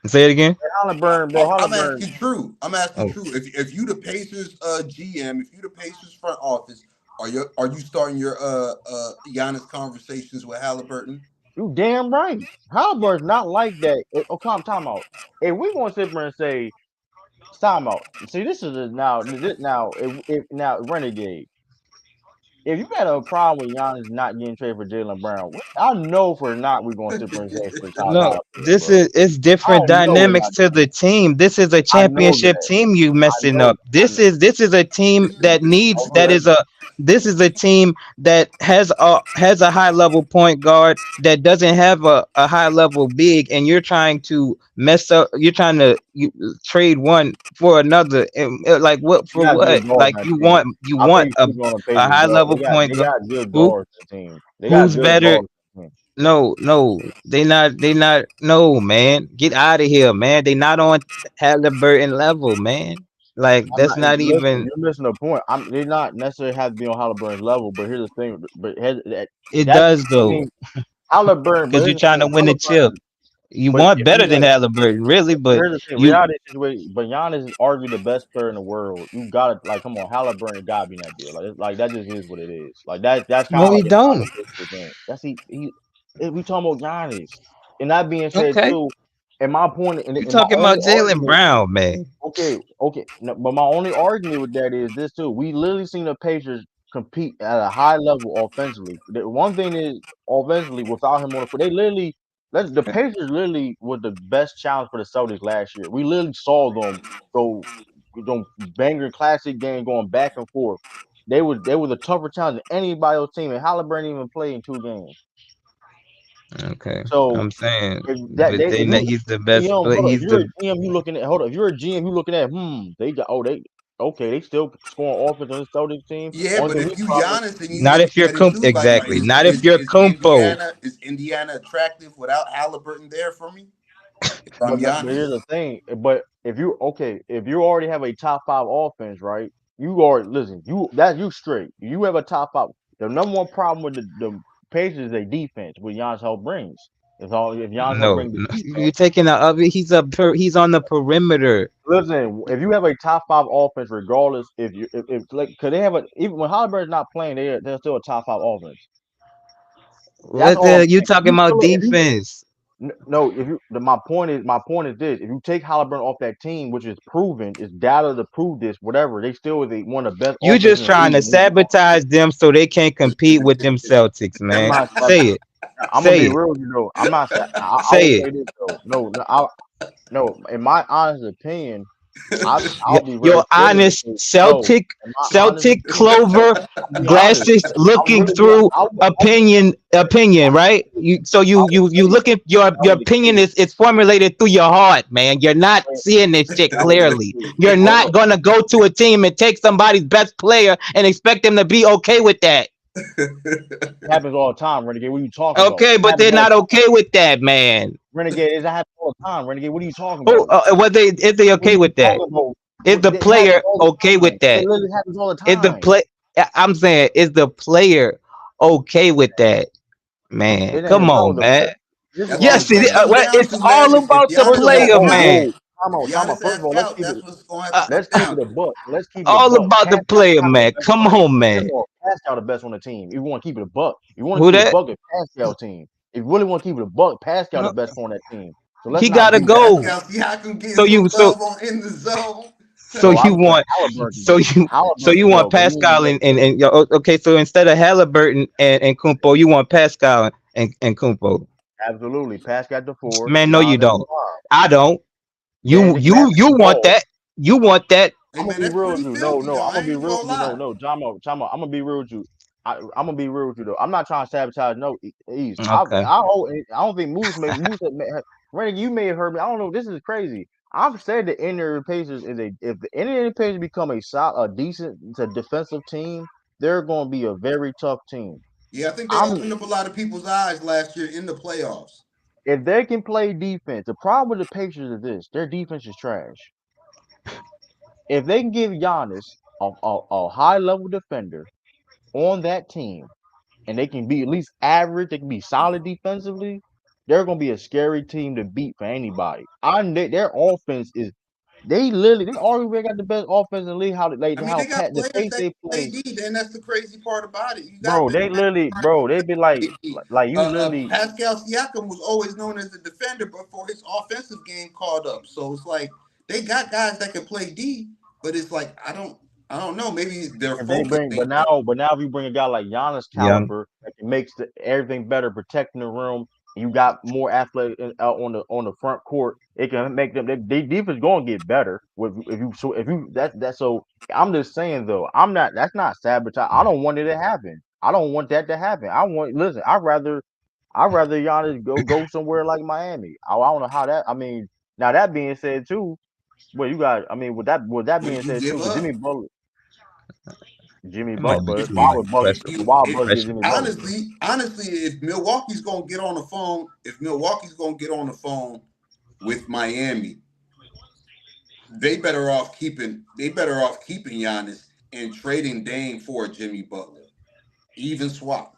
Say it again. Halliburton, bro, I'm Halliburton, asking true. I'm asking Oh, true. If you the Pacers GM, if you the Pacers front office, are you starting your Giannis conversations with Halliburton? you damn right. Halliburton's not like that. Oh, come time out. If we gonna sit there and say time out, see this is now if now Renegade. If you got a problem with Giannis not getting traded for Jalen Brown, I know for not we're gonna sit there and say for Todd no, Halliburton, this bro. is it's I different know we're dynamics not to doing the that. team. This is a I know championship that. team you I messing know. up. I know. This is a team that needs that Okay. is a this is a team that has a high level point guard that doesn't have a high level big, and you're trying to mess up. You're trying to trade one for another, and like what They for got what? good guards Like on that team. you I want think you sleeping on the a Pacers high guard. level point They guard got good who guards on the team. They got who's good better. guards on the team. No, no, they not. No, man, get out of here, man. They not on Halliburton level, man. Like I'm that's not not listen, even. you're missing the point. They not necessarily have to be on Halliburton's level, but here's the thing. But It that does though, team, Halliburton. But because you're here's the trying thing, to win a chip. Halliburton. You But want if better you than like, Halliburton, really, but but here's the thing, you reality situation. But Giannis is arguably the best player in the world. You gotta like, come on, Halliburton gotta be in that deal. Like that just is what it is. Like that's kind no, of he like a don't. non-negotiable thing. That's we talking about Giannis. And that being said Okay, too, and my point you and my talking only about Jalen argument. Brown, man? Okay, okay. No, but my only argument with that is this too. We literally seen the Pacers compete at a high level offensively. The one thing is offensively without him on the court, the Pacers literally was the best challenge for the Celtics last year. We literally saw go them banger classic game going back and forth. They was a tougher challenge than anybody else team, and Halliburton even played in 2 games. Okay, So I'm saying, if that but they if then you he's the best. GM, But hold up. If he's you're a the GM, you looking at hold up. If you're a GM, you looking at they got they okay. They still scoring offense on this Celtics team. Yeah, Only but thing we if you problem Giannis and you not look if you're at it too, like exactly not if you're Kumpo. Is Indiana attractive without Halliburton there for me? If I'm but Giannis, here's the thing. But if you already have a top 5 offense, right? You already listen. You straight. You have a top 5. The number one problem with the Pacers is a defense. What Giannis help brings. If Giannis help No, bring the no, defense. you're taking out of it. He's on the perimeter. Listen, if you have a top 5 offense, regardless, if like, cause they have a even when Halliburton's not playing, they're still a top 5 offense. That's What all I'm the you saying. talking about defense? No, if you my point is this: if you take Halliburton off that team, which is proven, is data to prove this, whatever, they still is one of the best You offenses in just the trying league. to sabotage them so they can't compete with them Celtics, I'm man. not. Say it. I'm gonna Say be it. real with you though. I'm not. I Say will it. say this though. No. In my honest opinion, I'll be very Your clear with honest you. No, Celtic in my honest Celtic opinion, Clover I'll be honest. glasses I'm looking really be. through I opinion, right? You so will you say. look at I your will opinion say. is formulated through your heart, man. You're not seeing this shit I will clearly. say. You're Hold not up. gonna go to a team and take somebody's best player and expect them to be okay with that. It happens all the time, Renegade. What are you talking about? Okay, It but happens they're all not the time. okay with that, man. Renegade, it happens all the time. Renegade, what are you talking Oh, about? what they is they What are okay you with that? talking about? Is the It happens player all the okay time. with It that? literally happens all the Is the time. play? I'm saying, is the player okay with that? Man, It ain't come about on, the play. man. This is that's what what I'm Yes, it's gonna saying. come well, down it's to, man. all If about the First Giannis of all, player, can't hold on, build, man. whoa. If time out. Giannis First of acts all, out, that's what's gonna have to Uh, go down. Let's keep it a all buck. about the Pascal player, not the man. best Come on that on, team. man. First of all, Pascal the best on the team. If you want to keep it a buck, if you want to Who keep it a that? buck, it's Pascal team. If you really want to keep it a buck, Pascal the Uh, best on that team. So let's He not gotta do And that. go. Pascal Siakam getting So some you so love on in the zone. so Bro, you I'm saying want Halliburton. so you so you Halliburton, want bro, because you ain't Pascal never played. and okay, so instead of Halliburton and Kumpo, you want Pascal and Kumpo. Absolutely. Pascal at the four, Man, no, you Giannis at the don't. five. I don't. Yeah, You they can you match you the want ball. that. You want that. Hey I'm gonna man, be that's real pretty with you. No, filthy no, though. I'm I gonna ain't be even real gonna with you. No, lie. no, I'm gonna be real with you. I'm gonna be real with you though. I'm not trying to sabotage no East. Okay. I don't think Moose Randy, you may have heard me. I don't know. This is crazy. I've said the Indiana Pacers is a if the Indiana Pacers become a decent, it's a defensive team, they're going to be a very tough team. Yeah, I think they I'm opened up a lot of people's eyes last year in the playoffs. If they can play defense. The problem with the Pacers is this: their defense is trash. If they can give Giannis a high level defender on that team, and they can be at least average, they can be solid defensively, they're gonna be a scary team to beat for anybody. Their offense is they already got the best offense in the league. I mean, they got The players pace that they can play play, D, and that's the crazy part about it. You got bro. big guys They be play D. like you literally Pascal Siakam was always known as a defender, but for his offensive game called up. So it's like they got guys that can play D, but it's like I don't know. Maybe their if they focus bring, ain't there. but now if you bring a guy like Giannis Yeah. caliber that can makes everything better, protecting the room, and you got more athletic out on the front court, it can make them. They defense going to get better with if you so if you that so. I'm just saying though, I'm not. That's not sabotage. I don't want it to happen. I don't want that to happen. Listen. I'd rather Giannis go somewhere like Miami. I don't know how that. I mean, now that being said too, well, you got. I mean, with that Would being you said too, give but up? That might be But too much pressure. why would If Bucks get Pressure. Jimmy Butler though? honestly, if Milwaukee's gonna get on the phone, if Milwaukee's gonna get on the phone with Miami, they better off keeping Giannis and trading Dame for Jimmy Butler. Even swap.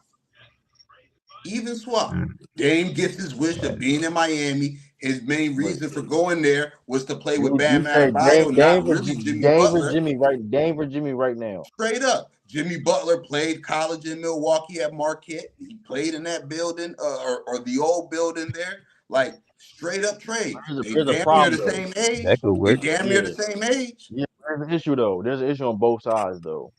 Even swap. Mm. Dame gets his wish of being in Miami. His main But reason for going there was to play with you Bam say Adebayo, not really Jimmy Butler. Dame for Jimmy right now. Straight up. Jimmy Butler played college in Milwaukee at Marquette. He played in that building or the old building there. Like straight up trade. They There's a damn near the problem though. same That age. could They work. damn near the Yeah, same age. yeah. There's an issue though. There's an issue on both sides though.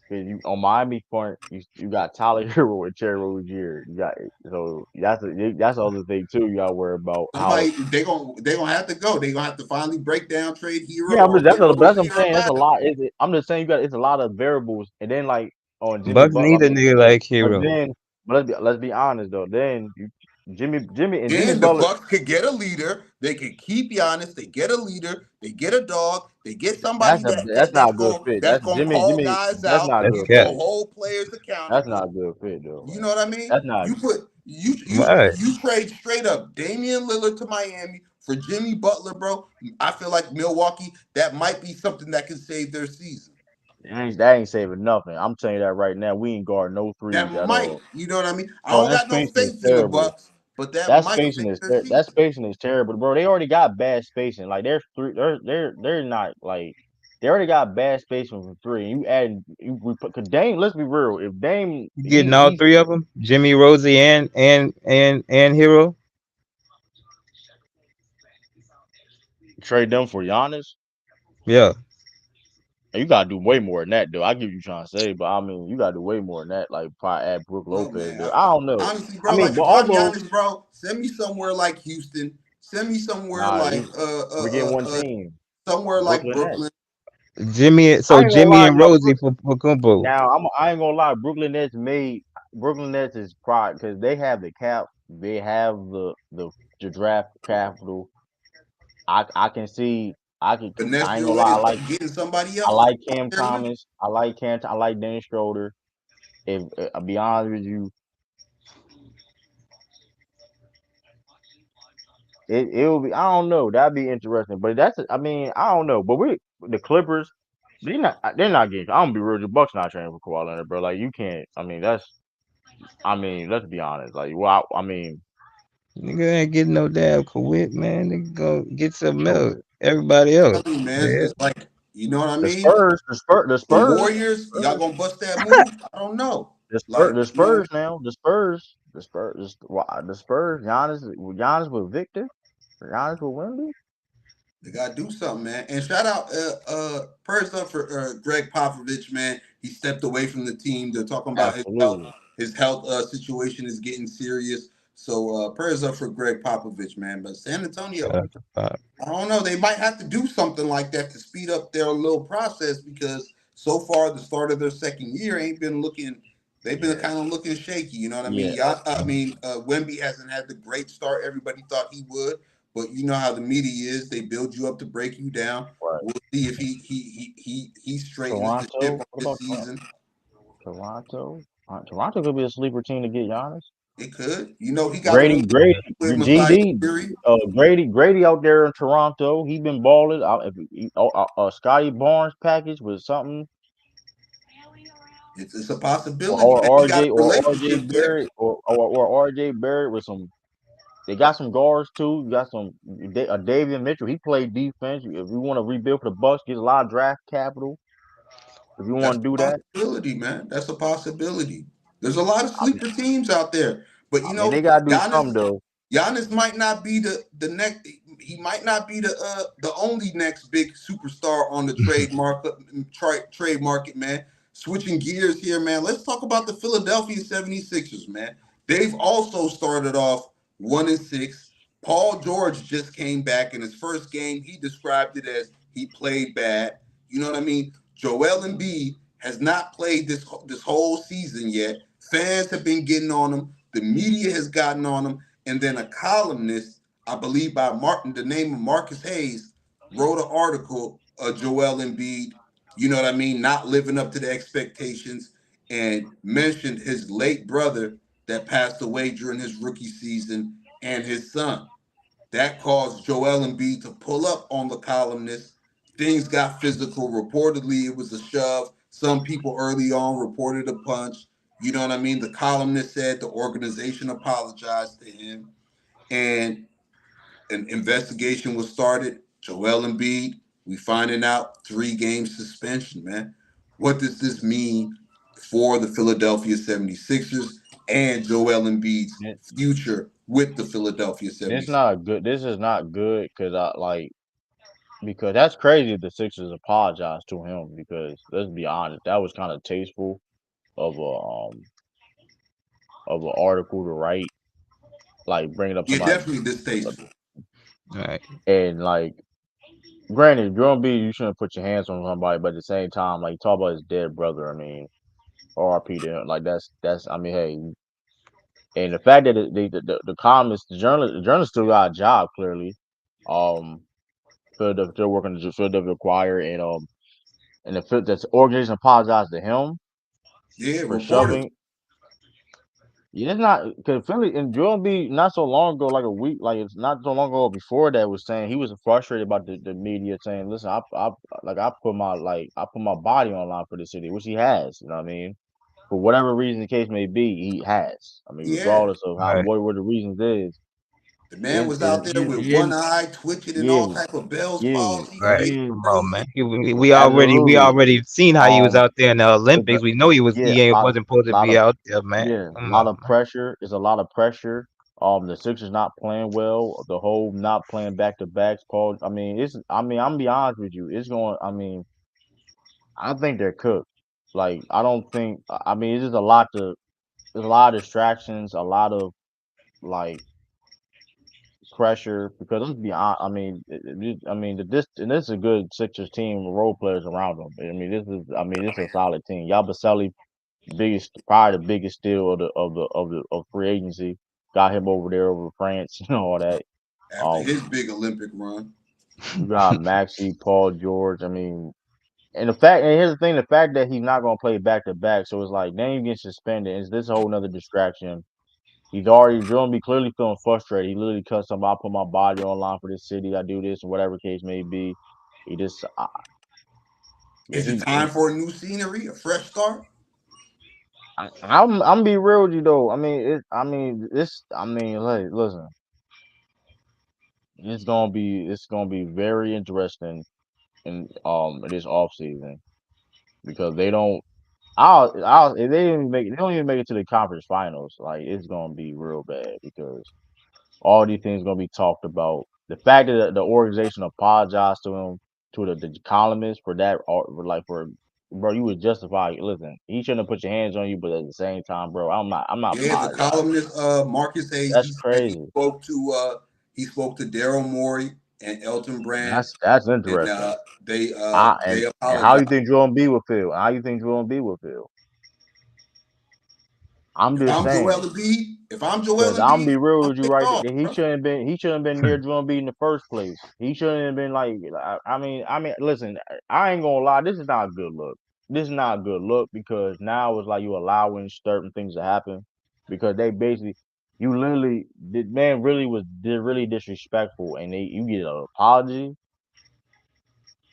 'Cause you on Miami front, you got Tyler Hero and Terry Rozier. You got so that's the other thing too. You got to worry about how. Somebody they gonna have to go. They gonna have to finally break down trade Hero Yeah, or get that's what I'm Rozier saying. That's a back. lot. I'm just saying it's a lot of variables. And then like on Jimmy Bucks Butler, I need a mean, nigga like but Hero. then but let's be honest though. Jimmy Then the Butler. Bucks could get a leader. They could keep Giannis. They get a leader. They get a dog. They get somebody That's not a good fit. that's gonna call guys That's out. not a That's He's good cat. gonna fit. hold players That's not accountable. a good fit though, You know man. what I mean? That's not. You put What? you trade straight up Damian Lillard to Miami for Jimmy Butler, bro. I feel like Milwaukee, that might be something that can save their season. That ain't saving nothing. I'm telling you that right now. We ain't guard no That threes at might, all. you know what I mean? I Bro, don't that got no spacing is faith in the terrible. Bucks, but that might save their That season. spacing is terrible, bro. They already got bad spacing. Like they're not like they already got bad spacing from three. And you add you we put cause Dame. Let's be real. If Dame Getting all three of them? Jimmy, Rosie, and Hero? trade them for Giannis, Yeah. you gotta do way more than that, though. I get what you trying to say, but I mean you gotta do way more than that. Like probably add Brooke No, Lopez man. there. I don't know. Honestly, I bro, mean, like but if I'm also Giannis, bro, send me somewhere like Houston. Send me nah, we getting one team, somewhere like Brooklyn Nets. Brooklyn. I So ain't gonna Jimmy lie and now. Rosie for Kumpo. I ain't gonna lie. Brooklyn Nets is pride because they have the cap. They have the draft capital. I can see. Finesse I ain't your gonna way lie. of getting somebody I else. like Cam Thomas. I like Dennis Schroeder. If I'll be honest with you, it will be. I don't know. That'd be interesting. But that's. I mean, I don't know. But the Clippers. They're not getting. I'm gonna be real. The Bucks not training for Kawhi Leonard, bro. Like you can't. I mean, that's. I mean, let's be honest. Like, well, I mean, Nigga ain't getting no damn quit, man. Nigga go get something else. So Everybody else. Tell you, man, Yeah. it's like, you know what I the mean? Spurs, The Warriors, y'all gonna bust that move? I don't know. Like, The Spurs now, the Spurs. Giannis with Victor, Giannis with Wemby. they gotta do something, man. And shout out, prayers up for Greg Popovich, man. He stepped away from the team. They're talking about his health. Absolutely, His health situation is getting serious. So prayers up for Greg Popovich, man. But San Shout Antonio, out to Pop. I don't know. They might have to do something like that to speed up their little process because so far the start of their second year ain't been looking. They've been yeah, kind of looking shaky. You know what I mean? yeah, Yeah, I mean, Wemby hasn't had the great start everybody thought he would, but you know how the media is. They build you up to break you down. right. We'll see if he straightens the ship Toronto. on What this about season. Toronto? Toronto could be a sleeper team to get Giannis. It could. You know, he got a Grady, relationship Grady, with Masai GD, Ujiri. Grady out there in Toronto. He been balling. Scotty Barnes package with something, It's a possibility, man. He got a Or RJ relationship there. Barrett or RJ Barrett with some. They got some guards too. You got some Davion Mitchell. He played defense. If you want to rebuild for the Bucks, get a lot of draft capital. If you That's want to do a that, possibility, man. That's a possibility. There's a lot of I, sleeper teams out there, but you mean know, they gotta do something Giannis, though. Giannis might not be the next. He might not be the only next big superstar on the trade market, man. Switching gears here, man. Let's talk about the Philadelphia 76ers, man. They've also started off 1-6. Paul George just came back in his first game. He described it as he played bad. You know what I mean? Joel Embiid has not played this whole season yet. Fans have been getting on him. The media has gotten on him, and then a columnist, I believe by Martin, the name of Marcus Hayes, wrote an article of Joel Embiid. You know what I mean? Not living up to the expectations, and mentioned his late brother that passed away during his rookie season and his son. That caused Joel Embiid to pull up on the columnist. Things got physical. Reportedly, it was a shove. Some people early on reported a punch. You know what I mean? The columnist said the organization apologized to him, and an investigation was started. Joel Embiid, we finding out 3 game suspension, man. What does this mean for the Philadelphia 76ers and Joel Embiid's It, future with the Philadelphia this 76ers? not good. This is not good because I like because that's crazy. The Sixers apologized to him because let's be honest, that was kind of tasteful of a article to write, like bringing up Yeah, somebody definitely distasteful. All right. and like granted, Jordan B, you shouldn't put your hands on somebody, but at the same time, like talk about his dead brother. I mean, R.I.P. to him. Like that's. I mean, hey, and the fact that the columnists, the journalists still got a job clearly. Um, Philadelphia still working the Philadelphia Choir, and the organization apologized to him Yeah, for reportedly. shoving. Yeah, it's not because Philly and Joel B not so long ago, like a week, like it's not so long ago before that was saying he was frustrated about the media saying, "Listen, I put my body online for the city," which he has. You know what I mean? For whatever reason the case may be, he has. I mean, Yeah. regardless of All right. what the reasons is, The man was is out there with yeah, one eye twitching and all yeah, type of Bell's yeah, palsy, Right. face yeah, Come on, man. crazy. We absolutely. already seen how he was Um, out there in the it's a Olympics. We know yeah, he ain't wasn't supposed to lot be of out there, man. yeah, a Come lot on, of man. pressure. It's a lot of pressure. The Sixers not playing well. The whole not playing back to backs. Paul. I mean, it's. I mean, I'm gonna be honest with you. It's going. I mean, I think they're cooked. Like, I don't think. I mean, it's just a lot to. There's a lot of distractions. A lot of like pressure because let's be honest. I mean, I mean, this and this is a good Sixers team with role players around them. I mean, this is. I mean, this is a solid team. Yabusele probably the biggest steal of free agency. Got him over there over France and all that. After Um, his big Olympic run. you got Maxi, Paul George. I mean, and here's the thing: the fact that he's not going to play back to back, so it's like name gets suspended. Is this a whole nother distraction? He's already Jordan be clearly feeling frustrated. He literally cussed him. I put my body on line for this city. I do this, whatever case may be. He just, Is it time for a new scenery, a fresh start? I'm be real with you though. I mean, I mean, this. I mean, hey, listen. it's gonna be very interesting in this off season because they don't. If they don't even make it to the conference finals, like it's gonna be real bad because all these things gonna be talked about. The fact that the organization apologized to him, to the columnists for that, or like for bro, you was justified. Listen, he shouldn't have put your hands on you, but at the same time, bro, I'm not Yeah, the apologizing. columnist Marcus Hayes, That's he said crazy. he spoke to Daryl Morey and Elton Brand, That's and interesting. they And how you apologized. think Joel Embiid would feel? How you think Joel Embiid would feel? I'm If just I'm Joel saying. Embiid, if I'm Joel Cause I'm Embiid, be real I'm with you, pissed right? off, bro. He shouldn't have been near Joel Embiid in the first place. He shouldn't have been like. I mean, listen, I ain't gonna lie. This is not a good look. This is not a good look because now it's like you allowing certain things to happen because they basically, you literally, the man really was really disrespectful, and you get an apology.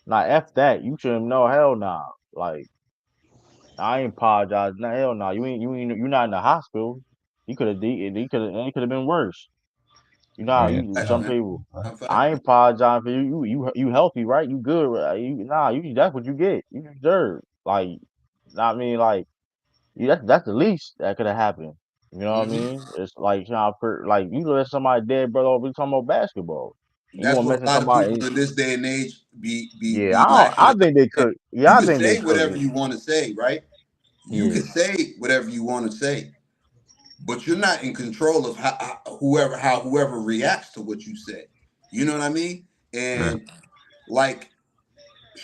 Nah, f that. You shouldn't. No, hell nah. Like I ain't apologize. Nah, hell nah. You're not in the hospital. He could have been worse. You know, how Right. you Facts, some man. people. I'm fact. I ain't apologizing for you. You healthy, right? You good? Right? You that's what you get. You deserve. Like, I mean, like, that's the least that could have happened. You know what I Hmm. mean? It's like, like you let somebody dead, brother. We talking about basketball, and you That's want to what mention a lot of people somebody? in this day and age Yeah, be lacking. I think they could. You Yeah, I can think they say could. whatever you want to say, right? You Yeah, can say whatever you want to say, but you're not in control of how whoever reacts to what you say. You know what I mean? Right. And like,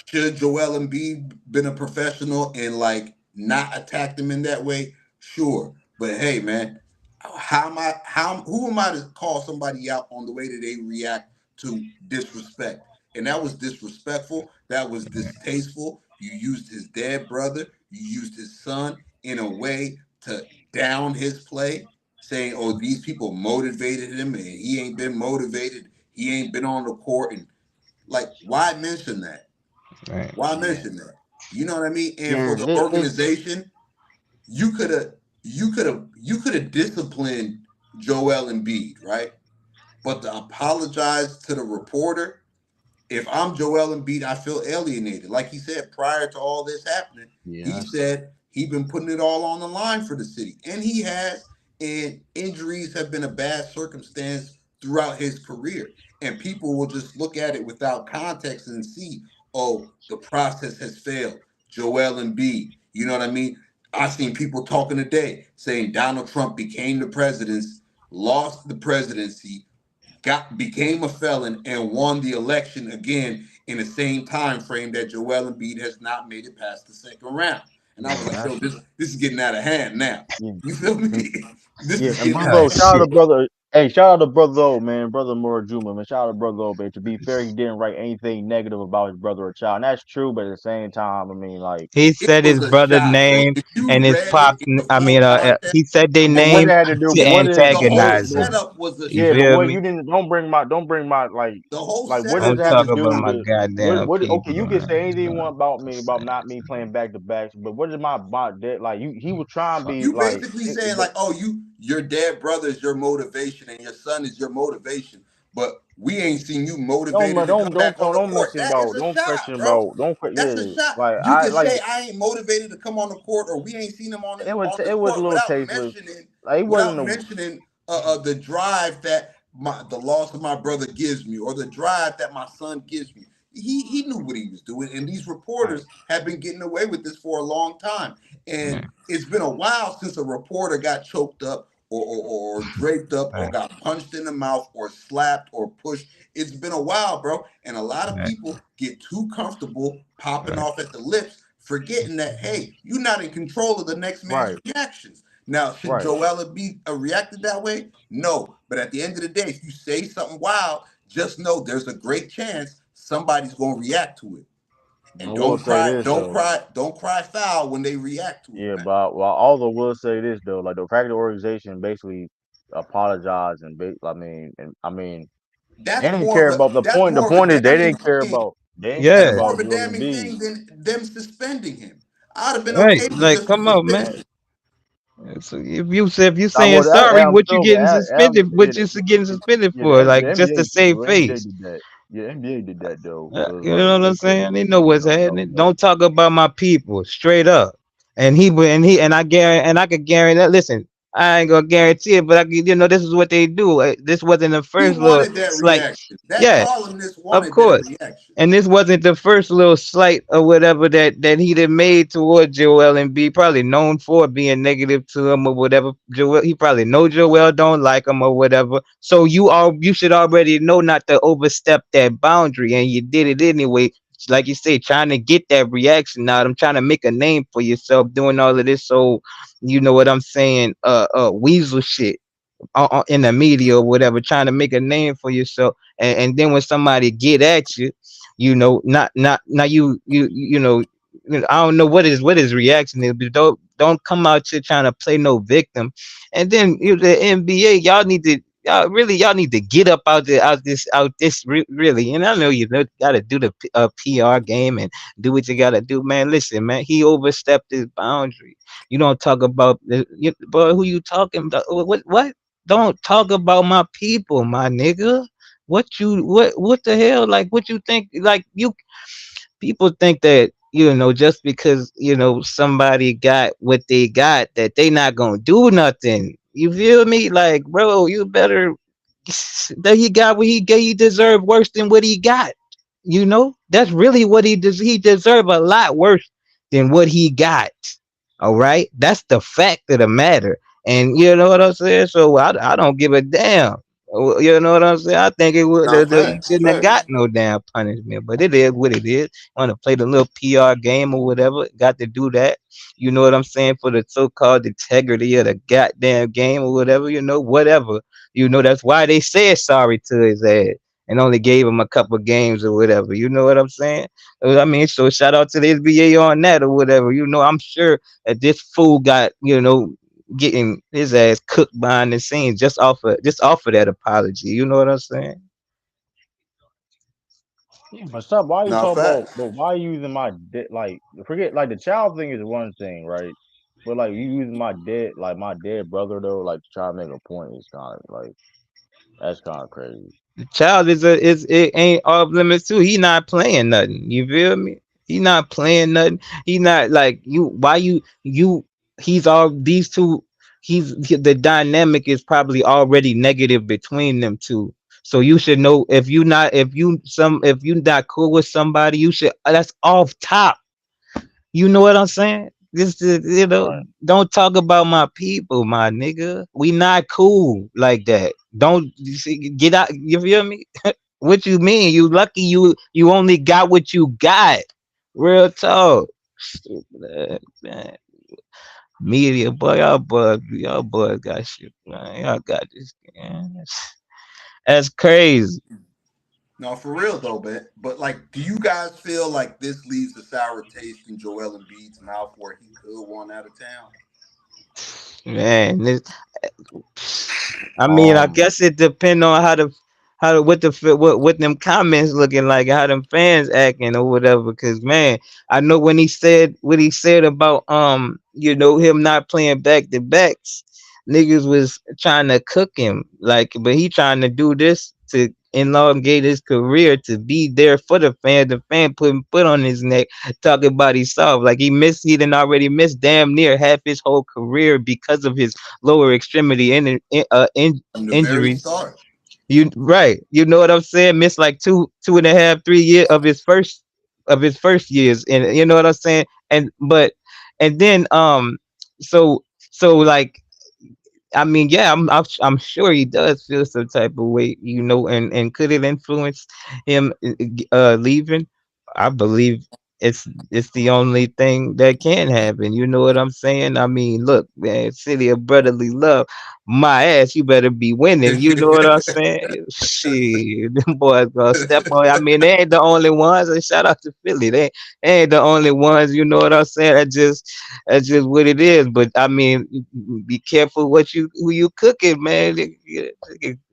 should Joel Embiid been a professional and like not attacked him in that way? Sure, but hey, man, who am I to call somebody out on the way that they react to disrespect? And that was disrespectful. That was distasteful. You used his dead brother. You used his son in a way to down his play, saying, "Oh, these people motivated him, and he ain't been motivated. He ain't been on the court." And like, why mention that? Right. Why yeah, mention that? You know what I mean? And yeah. for the organization, you could have disciplined Joel Embiid, right? But to apologize to the reporter, if I'm Joel Embiid, I feel alienated. Like he said prior to all this happening, he Yes. said he been putting it all on the line for the city, and he has. And injuries have been a bad circumstance throughout his career, and people will just look at it without context and see, oh, the process has failed. Joel Embiid, you know what I mean? I've seen people talking today saying Donald Trump became the president, lost the presidency, became a felon and won the election again in the same time frame that Joel Embiid has not made it past the second round. And I was Yeah, like, yo, that's this is getting out of hand now. yeah. You feel me? This Yeah, is and getting out Oh brother, of shout out to shit. brother. Hey, shout out to brother O, man, brother Juma, man. Shout out to brother O, man. To be fair, he didn't write anything negative about his brother or child, and that's true. But at the same time, I mean, like, He it said was his a brother shot, bro. name If you and his read it pops. in the full context, He said they but what name it had to do? to But what is? the whole antagonize him. setup was a You Yeah, shot. but feel what me? you didn't don't bring my The whole like what setup does I'm it was have to a talking do about shot. my with goddamn okay? people, You can say man. anything you I'm want about me about saying. not me playing back to backs, but what is my dead like? He was trying to be You like, basically saying like, oh, your dead brother is your motivation and your son is your motivation, but we ain't seen you motivated to come back on the court. That is a shot, bro. That's a yeah, shot. like You I can like say I ain't motivated to come on the court, or we ain't seen him on the it was a court little tasteless. Like it wasn't without a mentioning the drive that the loss of my brother gives me, or the drive that my son gives me. He knew what he was doing, and these right, reporters have been getting away with this for a long time. Yeah, And it's been a while since a reporter got choked up or draped up or right, got punched in the mouth or slapped or pushed. It's been a while, bro. And a lot of right, people get too comfortable popping right, off at the lips, forgetting that, hey, you're not in control of the next man's right, reactions. Now, should right. Joella be reacted that way? No. But at the end of the day, if you say something wild, just know there's a great chance somebody's going to react to it. I And will say this though. don't cry foul when they react to it, Yeah, man. but well, although will say this though, like the fact the organization basically apologized I mean, they didn't care about the point. That's The more of a point is damning thing. they didn't care That's yeah, more of about a Joel damning Embiid. thing than them suspending him. I'd have been right. okay with Like, just the come on, man. suspension. So if you I saying would. sorry, I'm what you sure, but getting suspended? yeah, What you getting suspended yeah, for? Like the just to NBA, save well, NBA face. did that. Yeah, NBA did that though. So it's You like know what they I'm couldn't. saying? They know what's No, happening. no. Don't talk about my people straight up. And I guarantee and I could guarantee that. Listen, I ain't gonna guarantee it, but I could, this is what they do. This wasn't the He first little wanted that slight. reaction. That Yeah, columnist of wanted that course. reaction. And this wasn't the first little slight or whatever that he did made toward Joel and B. Probably known for being negative to him or whatever. Joel, he probably know Joel don't like him or whatever. So you should already know not to overstep that boundary, and you did it anyway. Like you say, trying to get that reaction out. I'm trying to make a name for yourself doing all of this. So you know what I'm saying? Weasel shit in the media or whatever, trying to make a name for yourself, and then when somebody get at you, not now I don't know what his reaction is, but don't come out here trying to play no victim, and then the NBA, y'all need to get up out this really, and I know got to do the PR game and do what you got to do, man. Listen, man, he overstepped his boundary. You don't talk about boy, who you talking about? What? Don't talk about my people, my nigga. What the hell? Like what you think? Like you people think that just because somebody got what they got that they not gonna do nothing. You feel me? Like bro, you better that he got what he get. He deserved worse than what he got. That's really what he does. He deserved a lot worse than what he got. All right, that's the fact of the matter. And you know what I'm saying. So I don't give a damn. You know what I'm saying? I think it would Not he facts, shouldn't have got facts. no damn punishment, but it is what it is. Want to play the little PR game or whatever? Got to do that. You know what I'm saying, for the so-called integrity of the goddamn game or whatever. Whatever. That's why they said sorry to his ass and only gave him a couple games or whatever. You know what I'm saying? I mean, so shout out to the NBA on that or whatever. I'm sure that this fool got getting his ass cooked behind the scenes just off of that apology. You know what I'm saying? Yeah, but stop. Why you Not talk about? facts. But why you using my dead? Like forget. Like the child thing is one thing, right? But like you using my dead brother though, like to try to make a point is kind of like that's kind of crazy. The child it ain't off limits too. He not playing nothing. You feel me? He not playing nothing. He not like you. Why you? He's all these two. The dynamic is probably already negative between them two. So you should know if you not cool with somebody, you should that's off top. You know what I'm saying? This is, Right. don't talk about my people, my nigga. We not cool like that. Don't you see, get out. You feel me? What you mean? You lucky you only got what you got. Real talk. Stupid ass, man. Media boy, y'all boys got shit, man. Y'all got this. Man. That's crazy. No, for real though, but like, do you guys feel like this leaves a sour taste in Joel Embiid's mouth where he could want out of town? Man, I mean, I Um. guess it depend on what what them comments looking like, how them fans acting or whatever. Cause man, I know when he said what he said about him not playing back to backs, niggas was trying to cook him like, but he trying to do this to elongate his career to be there for the fan. The fan put on his neck, talking about himself like he done already missed damn near half his whole career because of his lower extremity From the very injuries. start. You right. You know what I'm saying? Missed like 2.5, 3 years of his first years. And you know what I'm saying? And then so like I mean, yeah, I'm sure he does feel some type of way, and could it influence him leaving? I believe it's the only thing that can happen. You know what I'm saying? I mean, look, man, city of brotherly love, my ass, you better be winning. You know what I'm saying? Shit, them boys gonna step on. I mean, they ain't the only ones. And shout out to Philly, they ain't the only ones. You know what I'm saying? That's just what it is. But I mean, be careful who you cooking, man.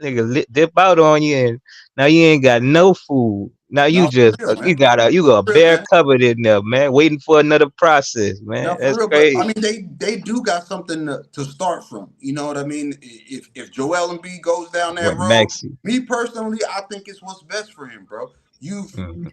Nigga dip out on you, and now you ain't got no food. Now No, for real, you man. got a For real, bear man. covered in there, man, waiting for another process, Now man. for That's real, but I crazy. mean they do got something to start from. You know what I mean? If Joel Embiid goes down that What road, Maxi? me personally, I think it's what's best for him, bro. You've Mhm.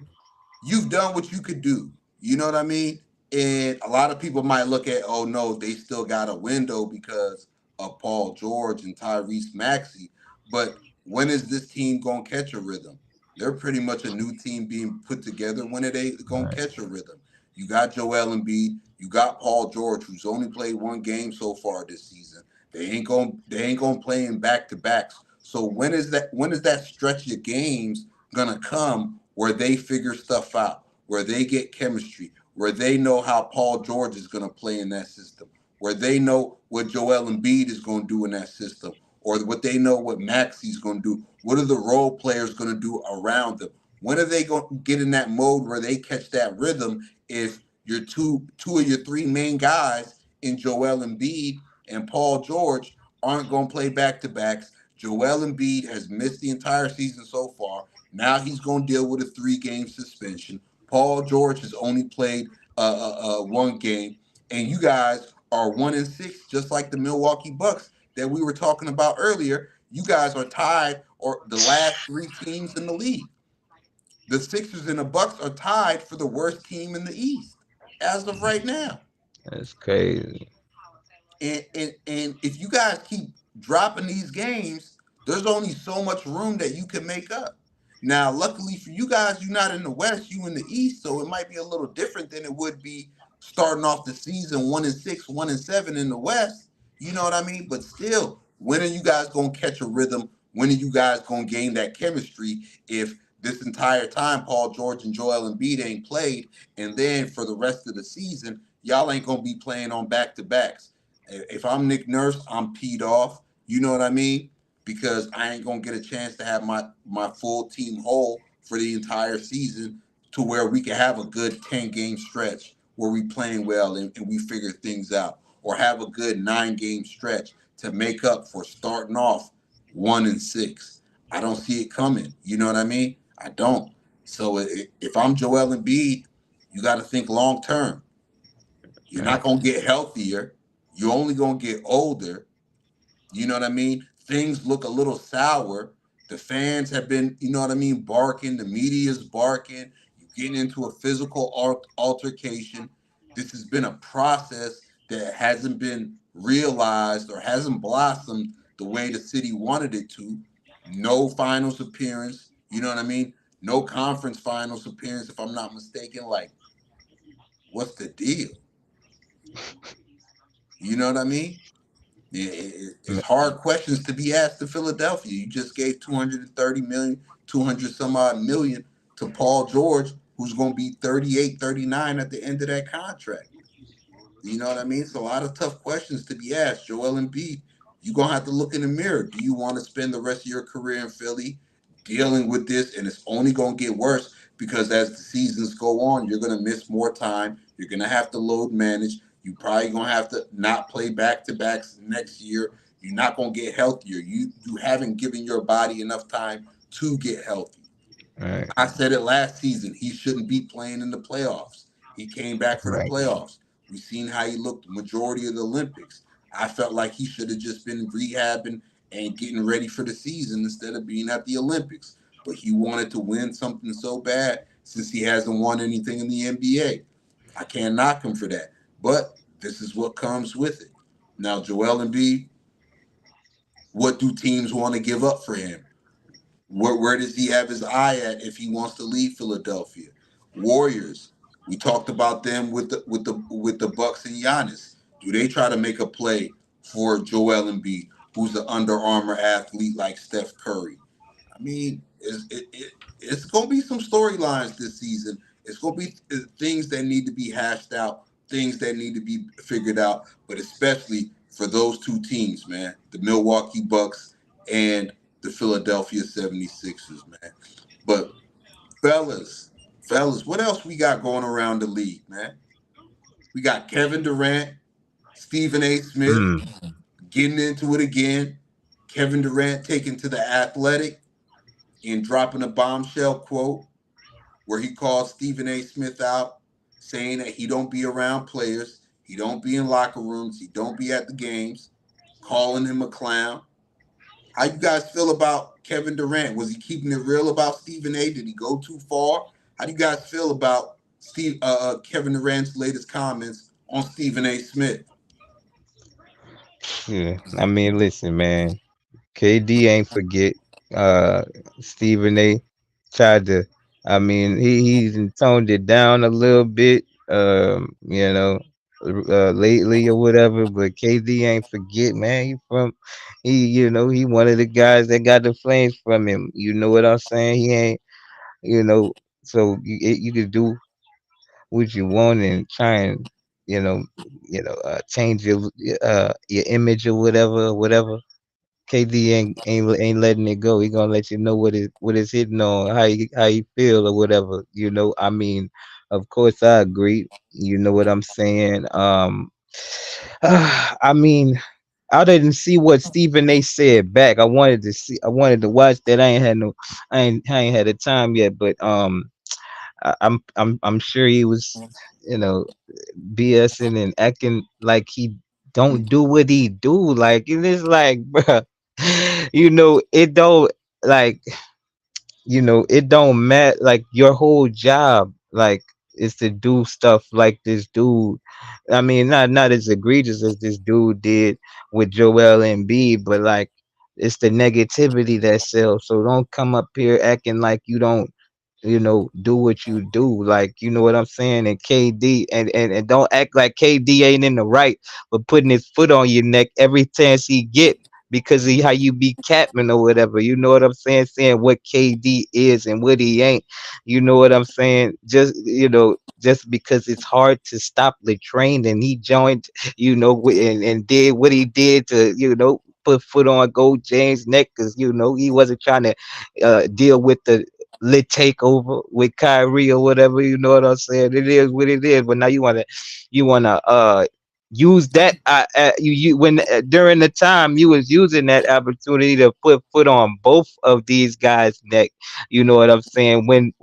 you've done what you could do. You know what I mean? And a lot of people might look at, oh no, they still got a window because of Paul George and Tyrese Maxey. But when is this team gonna catch a rhythm? They're pretty much a new team being put together. When are they gonna Right, catch a rhythm? You got Joel Embiid, you got Paul George, who's only played one game so far this season. They ain't gonna play in back to backs. So when is that stretch of games gonna come where they figure stuff out, where they get chemistry, where they know how Paul George is gonna play in that system, where they know what Joel Embiid is gonna do in that system, or what they know what Maxi's gonna do. What are the role players gonna do around them? When are they going to get in that mode where they catch that rhythm if your two of your three main guys in Joel Embiid and Paul George aren't going to play back to backs? Joel Embiid has missed the entire season so far. Now he's going to deal with a 3-game suspension. Paul George has only played one game, and you guys are 1-6, just like the Milwaukee Bucks that we were talking about earlier. You guys are tied, or the last three teams in the league. The Sixers and the Bucks are tied for the worst team in the East as of right now. that's crazy. And if you guys keep dropping these games, there's only so much room that you can make up. Now, luckily for you guys, you're not in the West, you in the East, so it might be a little different than it would be starting off the season 1-6, 1-7 in the West. You know what I mean? But still, when are you guys gonna catch a rhythm? When are you guys gonna gain that chemistry if this entire time Paul George and Joel Embiid ain't played, and then for the rest of the season, y'all ain't gonna be playing on back to backs? If I'm Nick Nurse, I'm peed off. You know what I mean? Because I ain't gonna get a chance to have my full team whole for the entire season to where we can have a good 10-game stretch where we playing well and we figure things out, or have a good 9-game stretch to make up for starting off 1-6. I don't see it coming. You know what I mean? I don't. So if I'm Joel Embiid, you got to think long term. You're not Right, gonna get healthier. You're only gonna get older. You know what I mean? Things look a little sour. The fans have been, you know what I mean, barking. The media's barking. You're getting into a physical altercation. This has been a process that hasn't been realized or hasn't blossomed the way the city wanted it to. No finals appearance. You know what I mean? No conference finals appearance, if I'm not mistaken. Like, what's the deal? You know what I mean? It's hard questions to be asked to Philadelphia. You just gave 230 million, 200 some odd million to Paul George, who's going to be 38, 39 at the end of that contract. You know what I mean? It's a lot of tough questions to be asked. Joel Embiid, you're going to have to look in the mirror. Do you want to spend the rest of your career in Philly dealing with this? And it's only going to get worse because as the seasons go on, you're going to miss more time. You're going to have to load manage. You probably going to have to not play back to backs next year. You're not going to get healthier. You haven't given your body enough time to get healthy. right, I said it last season. He shouldn't be playing in the playoffs. He came back for the right, playoffs. We've seen how he looked the majority of the Olympics. I felt like he should have just been rehabbing and getting ready for the season instead of being at the Olympics. But he wanted to win something so bad since he hasn't won anything in the NBA. I can't knock him for that. But this is what comes with it. Now, Joel Embiid, what do teams want to give up for him? Where does he have his eye at if he wants to leave Philadelphia? Warriors. We talked about them with the Bucks and Giannis. Do they try to make a play for Joel Embiid, who's an Under Armour athlete like Steph Curry? I mean, it's going to be some storylines this season. It's going to be things that need to be hashed out, things that need to be figured out, but especially for those two teams, man, the Milwaukee Bucks and the Philadelphia 76ers, man. But fellas, what else we got going around the league, man? We got Kevin Durant, Stephen A. Smith mm, getting into it again. Kevin Durant taking to the Athletic and dropping a bombshell quote. where he called Stephen A. Smith out, saying that he don't be around players, he don't be in locker rooms, he don't be at the games, calling him a clown. How you guys feel about Kevin Durant? Was he keeping it real about Stephen A? Did he go too far? How do you guys feel about Kevin Durant's latest comments on Stephen A. Smith? Yeah, I mean, listen, man. KD ain't forget. Uh, Stephen A. tried to. I mean, he's toned it down a little bit. Lately or whatever. But KD ain't forget, man. He one of the guys that got the flames from him. You know what I'm saying? He ain't, you know. So you could do what you want and try and, you know, change your image or whatever. KD ain't letting it go. He gonna let you know what it's hitting on, how you feel or whatever. I mean, of course I agree. You know what I'm saying? I mean, I didn't see what Stephen A. said back. I wanted to watch that. I ain't had the time yet, but I'm sure he was, you know, BSing and acting like he don't do what he do. Like it is like, bruh, it don't like, it don't matter. Like your whole job, like, is to do stuff like this dude. I mean, not as egregious as this dude did with Joel Embiid, but like it's the negativity that sells. So don't come up here acting like you don't, do what you do. Like, you know what I'm saying? And KD, and don't act like KD ain't in the right, but putting his foot on your neck every chance he get because of how you be capping or whatever. You know what I'm saying? Saying what KD is and what he ain't. You know what I'm saying? Just because it's hard to stop the train, and he joined, and did what he did to, put foot on Gold James' neck, because he wasn't trying to deal with the lit takeover with Kyrie or whatever. You know what I'm saying? It is what it is. But now you wanna use that you when during the time you was using that opportunity to put foot on both of these guys' neck. You know what I'm saying? When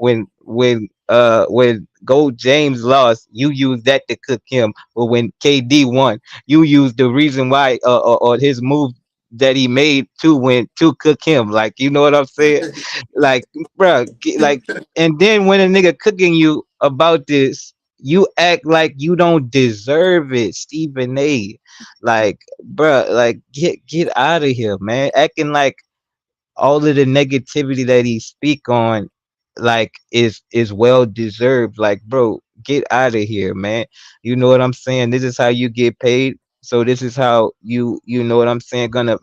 Gold James lost, you used that to cook him. But when KD won, you used the reason why or his move that he made to win to cook him. Like, you know what I'm saying? Like, bro, like, and then when a nigga cooking you about this, you act like you don't deserve it, Stephen A. Like, bro, like get out of here, man. Acting like all of the negativity that he speak on, like, is well deserved. Like, bro, get out of here, man. You know what I'm saying? This is how you get paid. So this is how you know what I'm saying, gonna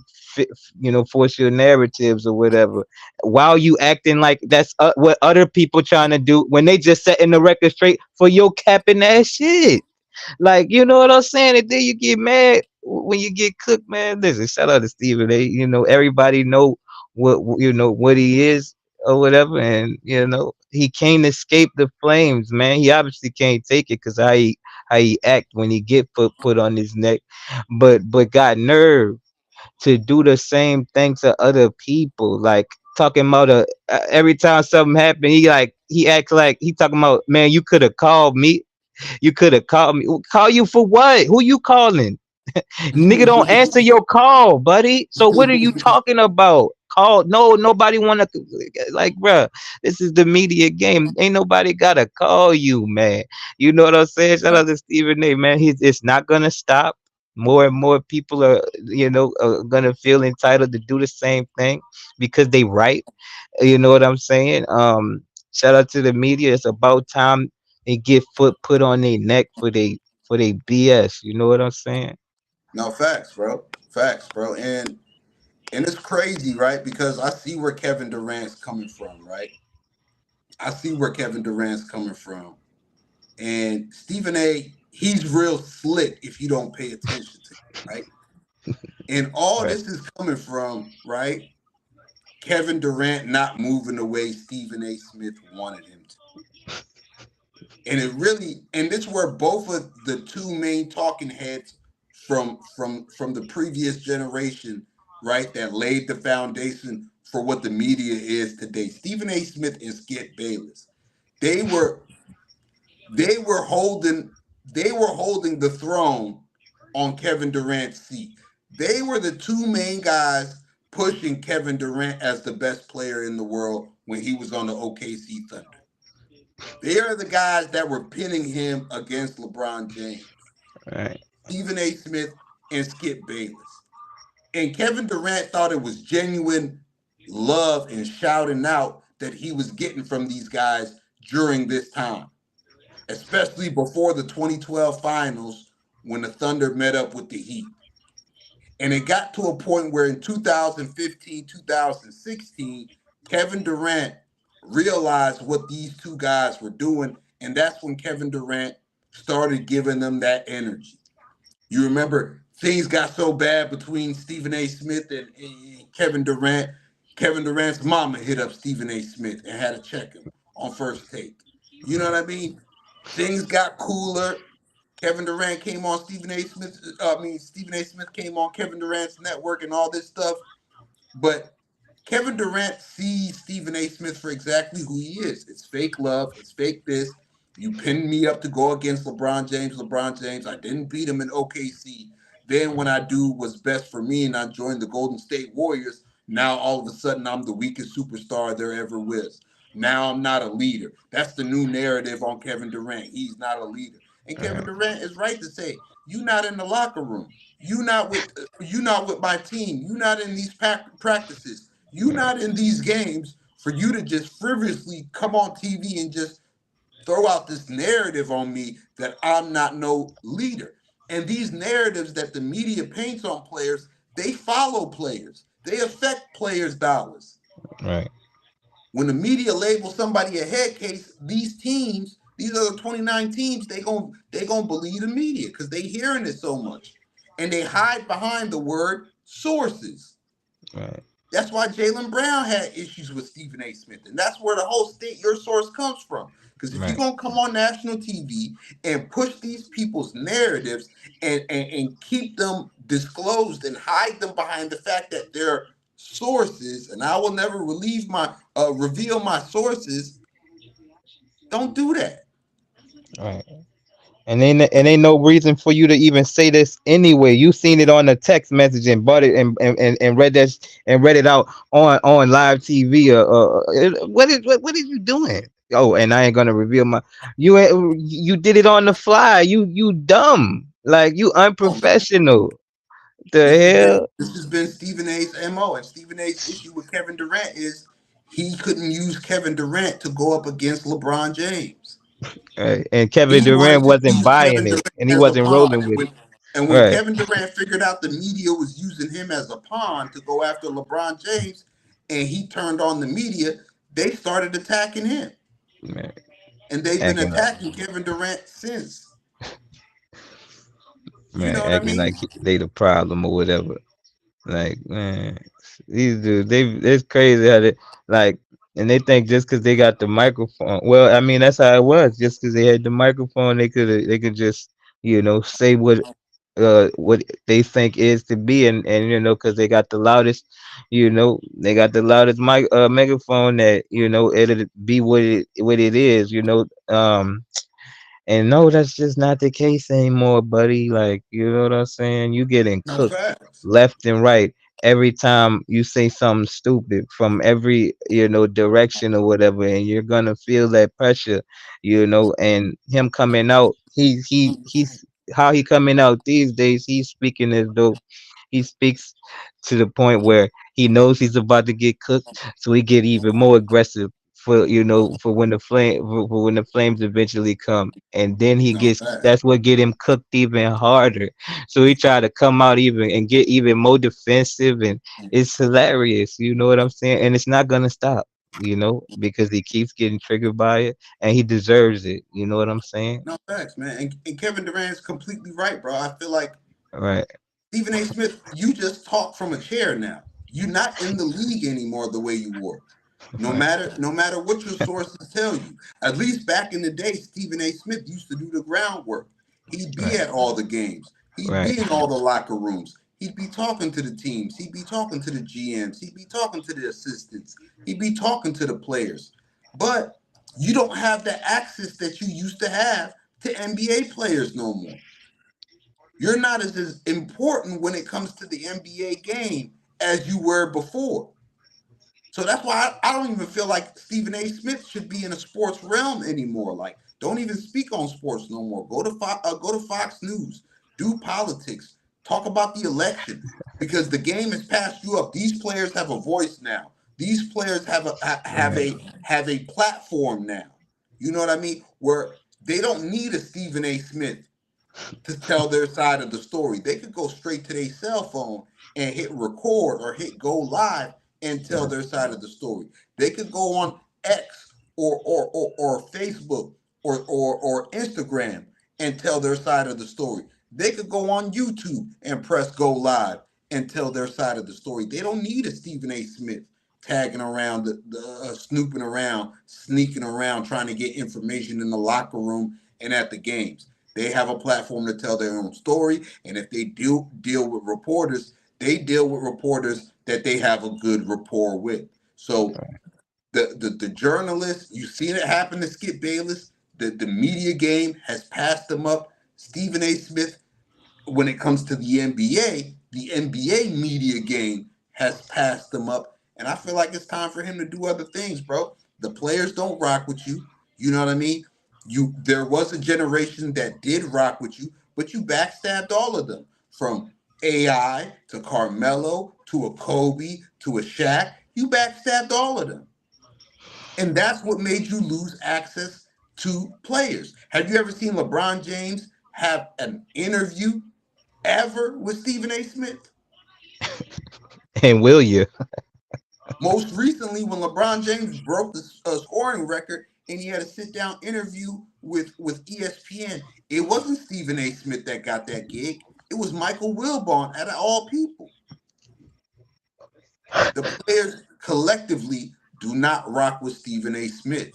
force your narratives or whatever, while you acting like that's what other people trying to do when they just setting the record straight for your capping ass shit. Like, you know what I'm saying? And then you get mad when you get cooked, man. Listen, shout out to Stephen A. Everybody know what he is or whatever, and he can't escape the flames, man. He obviously can't take it because how he act when he get put on his neck, but got nerve to do the same thing to other people, like talking about every time something happened, he acts like he talking about, man, you could have called me. You could have called me. Call you for what? Who you calling? Nigga don't answer your call, buddy. So what are you talking about? Call? No, nobody wanna, like, bruh. This is the media game. Ain't nobody gotta call you, man. You know what I'm saying? Shout out to Stephen A. Man. It's not gonna stop. More and more people are gonna feel entitled to do the same thing because they right. You know what I'm saying? Shout out to the media. It's about time they get foot put on their neck for they BS. You know what I'm saying? No, facts, bro. Facts, bro. And it's crazy, right? Because I see where Kevin Durant's coming from, right? I see where Kevin Durant's coming from. And Stephen A, he's real slick if you don't pay attention to him, right? And all Right. this is coming from, right? Kevin Durant not moving the way Stephen A. Smith wanted him to. And this is where both of the two main talking heads from the previous generation, right, that laid the foundation for what the media is today. Stephen A. Smith and Skip Bayless. They were they were holding they were holding the throne on Kevin Durant's seat. They were the two main guys pushing Kevin Durant as the best player in the world when he was on the OKC Thunder. They are the guys that were pinning him against LeBron James, Right. Stephen A. Smith, and Skip Bayless. And Kevin Durant thought it was genuine love and shouting out that he was getting from these guys during this time, especially before the 2012 finals when the Thunder met up with the Heat. And it got to a point where in 2015, 2016, Kevin Durant realized what these two guys were doing. And that's when Kevin Durant started giving them that energy. You remember things got so bad between Stephen A. Smith and Kevin Durant. Kevin Durant's mama hit up Stephen A. Smith and had to check him on first take. You know what I mean? Things got cooler. Kevin Durant came on Stephen A. Smith came on Kevin Durant's network and all this stuff. But Kevin Durant sees Stephen A. Smith for exactly who he is. It's fake love. It's fake this. You pinned me up to go against LeBron James. LeBron James. I didn't beat him in OKC. Then when I do what's best for me and I joined the Golden State Warriors, now all of a sudden I'm the weakest superstar there ever was. Now I'm not a leader. That's the new narrative on Kevin Durant. He's not a leader. And Kevin Right. Durant is right to say, you not in the locker room. You not with my team. You not in these practices. You Right. not in these games for you to just frivolously come on TV and just throw out this narrative on me that I'm not no leader. And these narratives that the media paints on players, they follow players. They affect players' dollars. Right. When the media labels somebody a head case, these teams, these other 29 teams, they gonna believe the media because they hearing it so much. And they hide behind the word sources. Right. That's why Jalen Brown had issues with Stephen A. Smith. And that's where the whole state your source comes from. Because if you're Right. going to come on national TV and push these people's narratives and keep them disclosed and hide them behind the fact that they're sources, and I will never reveal my sources, don't do that. Right. And ain't no reason for you to even say this anyway. You seen it on the text message and bought it and read that and read it out on live TV. What are you doing? Oh, and I ain't gonna reveal my. You did it on the fly. You dumb. Like you Oh man, unprofessional. The hell. this has been Stephen A's MO, and Stephen A's issue with Kevin Durant is he couldn't use Kevin Durant to go up against LeBron James. And Kevin He Durant wanted to wasn't use buying Kevin it, Durant and he as a wasn't pawn, rolling with it. and when Right. Kevin Durant figured out the media was using him as a pawn to go after LeBron James, and he turned on the media, they started attacking him, Man, and they've been acting like attacking Kevin Durant since. You man, know what I acting like mean? they the problem or whatever. Like, man, these dudes, it's crazy how they like, and they think just because they got the microphone. Well, I mean, that's how it was. Just because they had the microphone, they could just say what they think is to be, and because they got the loudest, they got the loudest megaphone that it'll be what it is. And no, that's just not the case anymore, buddy. Like, you know what I'm saying? You getting No cooked facts. left and right every time you say something stupid from every, direction or whatever, and you're gonna feel that pressure, and him coming out, he's how he coming out these days, he's speaking as though he speaks to the point where he knows he's about to get cooked, so he get even more aggressive for when the flames eventually come, and then No facts. that's what get him cooked even harder. So he tried to come out even and get even more defensive, and it's hilarious. You know what I'm saying? And it's not gonna stop. Because he keeps getting triggered by it, and he deserves it. You know what I'm saying? No facts, man. And Kevin Durant's completely right, bro. I feel like Right, Stephen A. Smith, you just talk from a chair now. You're not in the league anymore the way you were. right, No matter what your sources tell you. At least back in the day, Stephen A. Smith used to do the groundwork. He'd be right, at all the games. He'd right, be in all the locker rooms. He'd be talking to the teams. He'd be talking to the GMs. He'd be talking to the assistants. He'd be talking to the players. But You don't have the access that you used to have to NBA players no more. You're not as important when it comes to the NBA game as you were before. So that's why I don't even feel like Stephen A. Smith should be in a sports realm anymore. Like, don't even speak on sports no more. Go to Fox News, do politics, talk about the election, because the game has passed you up. These players have a voice now. These players have a platform now. You know what I mean? Where they don't need a Stephen A. Smith to tell their side of the story. They could go straight to their cell phone and hit record or hit go live and tell their side of the story. They could go on X or Facebook or Instagram and tell their side of the story. They could go on YouTube and press go live and tell their side of the story. They don't need a Stephen A. Smith tagging around, snooping around, sneaking around, trying to get information in the locker room and at the games. They have a platform to tell their own story, and if they deal with reporters, they deal with reporters that they have a good rapport with. So the journalists, you've seen it happen to Skip Bayless. The media game has passed them up. Stephen A. Smith, when it comes to the NBA media game has passed them up. And I feel like it's time for him to do other things, bro. The players don't rock with you. You know what I mean? There was a generation that did rock with you, but you backstabbed all of them. From AI to Carmelo to a Kobe to a Shaq. You backstabbed all of them. And that's what made you lose access to players. Have you ever seen LeBron James have an interview ever with Stephen A. Smith? And will you? Most recently, when LeBron James broke the scoring record and he had a sit down interview with ESPN, it wasn't Stephen A. Smith that got that gig. It was Michael Wilbon, out of all people. The players collectively do not rock with Stephen A. Smith,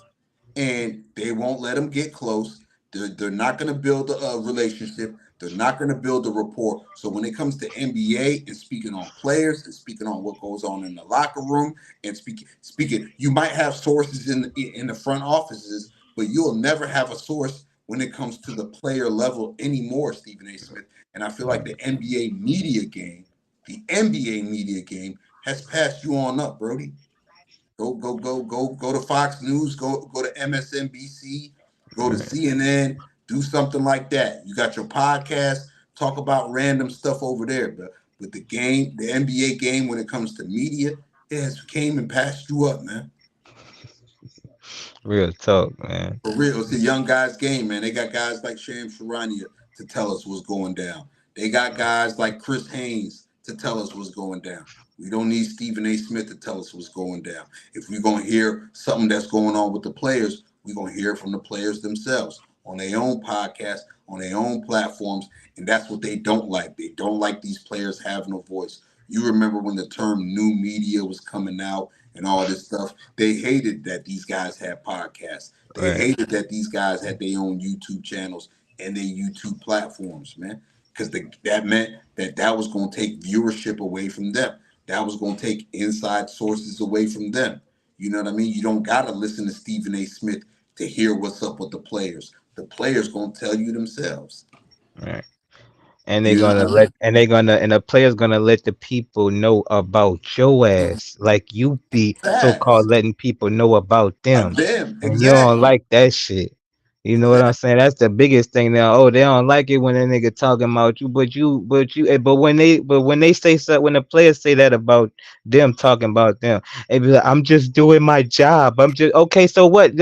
and they won't let him get close. They're not going to build a relationship. They're not going to build a rapport. So when it comes to NBA and speaking on players and speaking on what goes on in the locker room and speaking, you might have sources in the front offices, but you'll never have a source when it comes to the player level anymore, Stephen A. Smith. And I feel like the NBA media game has passed you on up, Brody. Go to Fox News, go to MSNBC, go to CNN, do something like that. You got your podcast, talk about random stuff over there. But the NBA game, when it comes to media, it has came and passed you up, man. Real talk, man. For real, it's a young guys game, man. They got guys like Sham Charania to tell us what's going down. They got guys like Chris Haynes to tell us what's going down. We don't need Stephen A. Smith to tell us what's going down. If we're going to hear something that's going on with the players, we're going to hear it from the players themselves on their own podcast, on their own platforms. And that's what they don't like. They don't like these players having a voice. You remember when the term new media was coming out and all this stuff? They hated that these guys had podcasts. They Right, hated that these guys had their own YouTube channels and their YouTube platforms, man. Because that meant that was going to take viewership away from them. That was going to take inside sources away from them. You know what I mean? You don't got to listen to Stephen A. Smith to hear what's up with the players. The players going to tell you themselves. right. And they're You know gonna what I mean? let and the player's gonna let the people know about your ass, like you be so called Facts. letting people know about them. Them. And you don't Exactly. like that shit. You know what I'm Exactly. saying? That's the biggest thing now. Oh, they don't like it when a nigga talking about you, but when they say so, when the players say that about them talking about them, they be like, I'm just doing my job. I'm just okay. So what?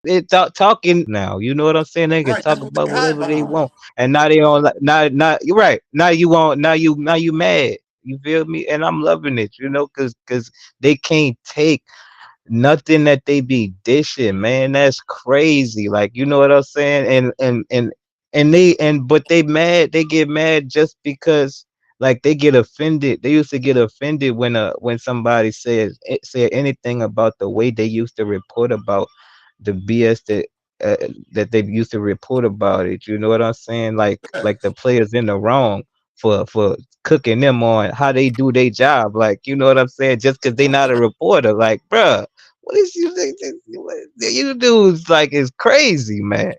It talking now. You know what I'm saying? They can Right. talk That's what about they hide whatever they behind. want, and now they on like not you're right. Now you want now you mad. You feel me? And I'm loving it. You know, cause they can't take nothing that they be dishing, man. That's crazy. Like you know what I'm saying? But they mad. They get mad just because like they get offended. They used to get offended when somebody said anything about the way they used to report about the BS that they used to report about it. You know what I'm saying? Like the Facts. players in the wrong for cooking them on how they do their job. Like you know what I'm saying? Just because they not a reporter, like bruh. What is you think? You dudes like is crazy, man.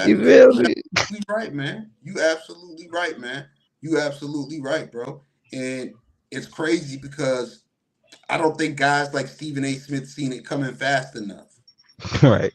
You You feel me? absolutely right, man. You absolutely right, man. You absolutely right, bro. And it's crazy because I don't think guys like Stephen A. Smith seen it coming fast enough. Right,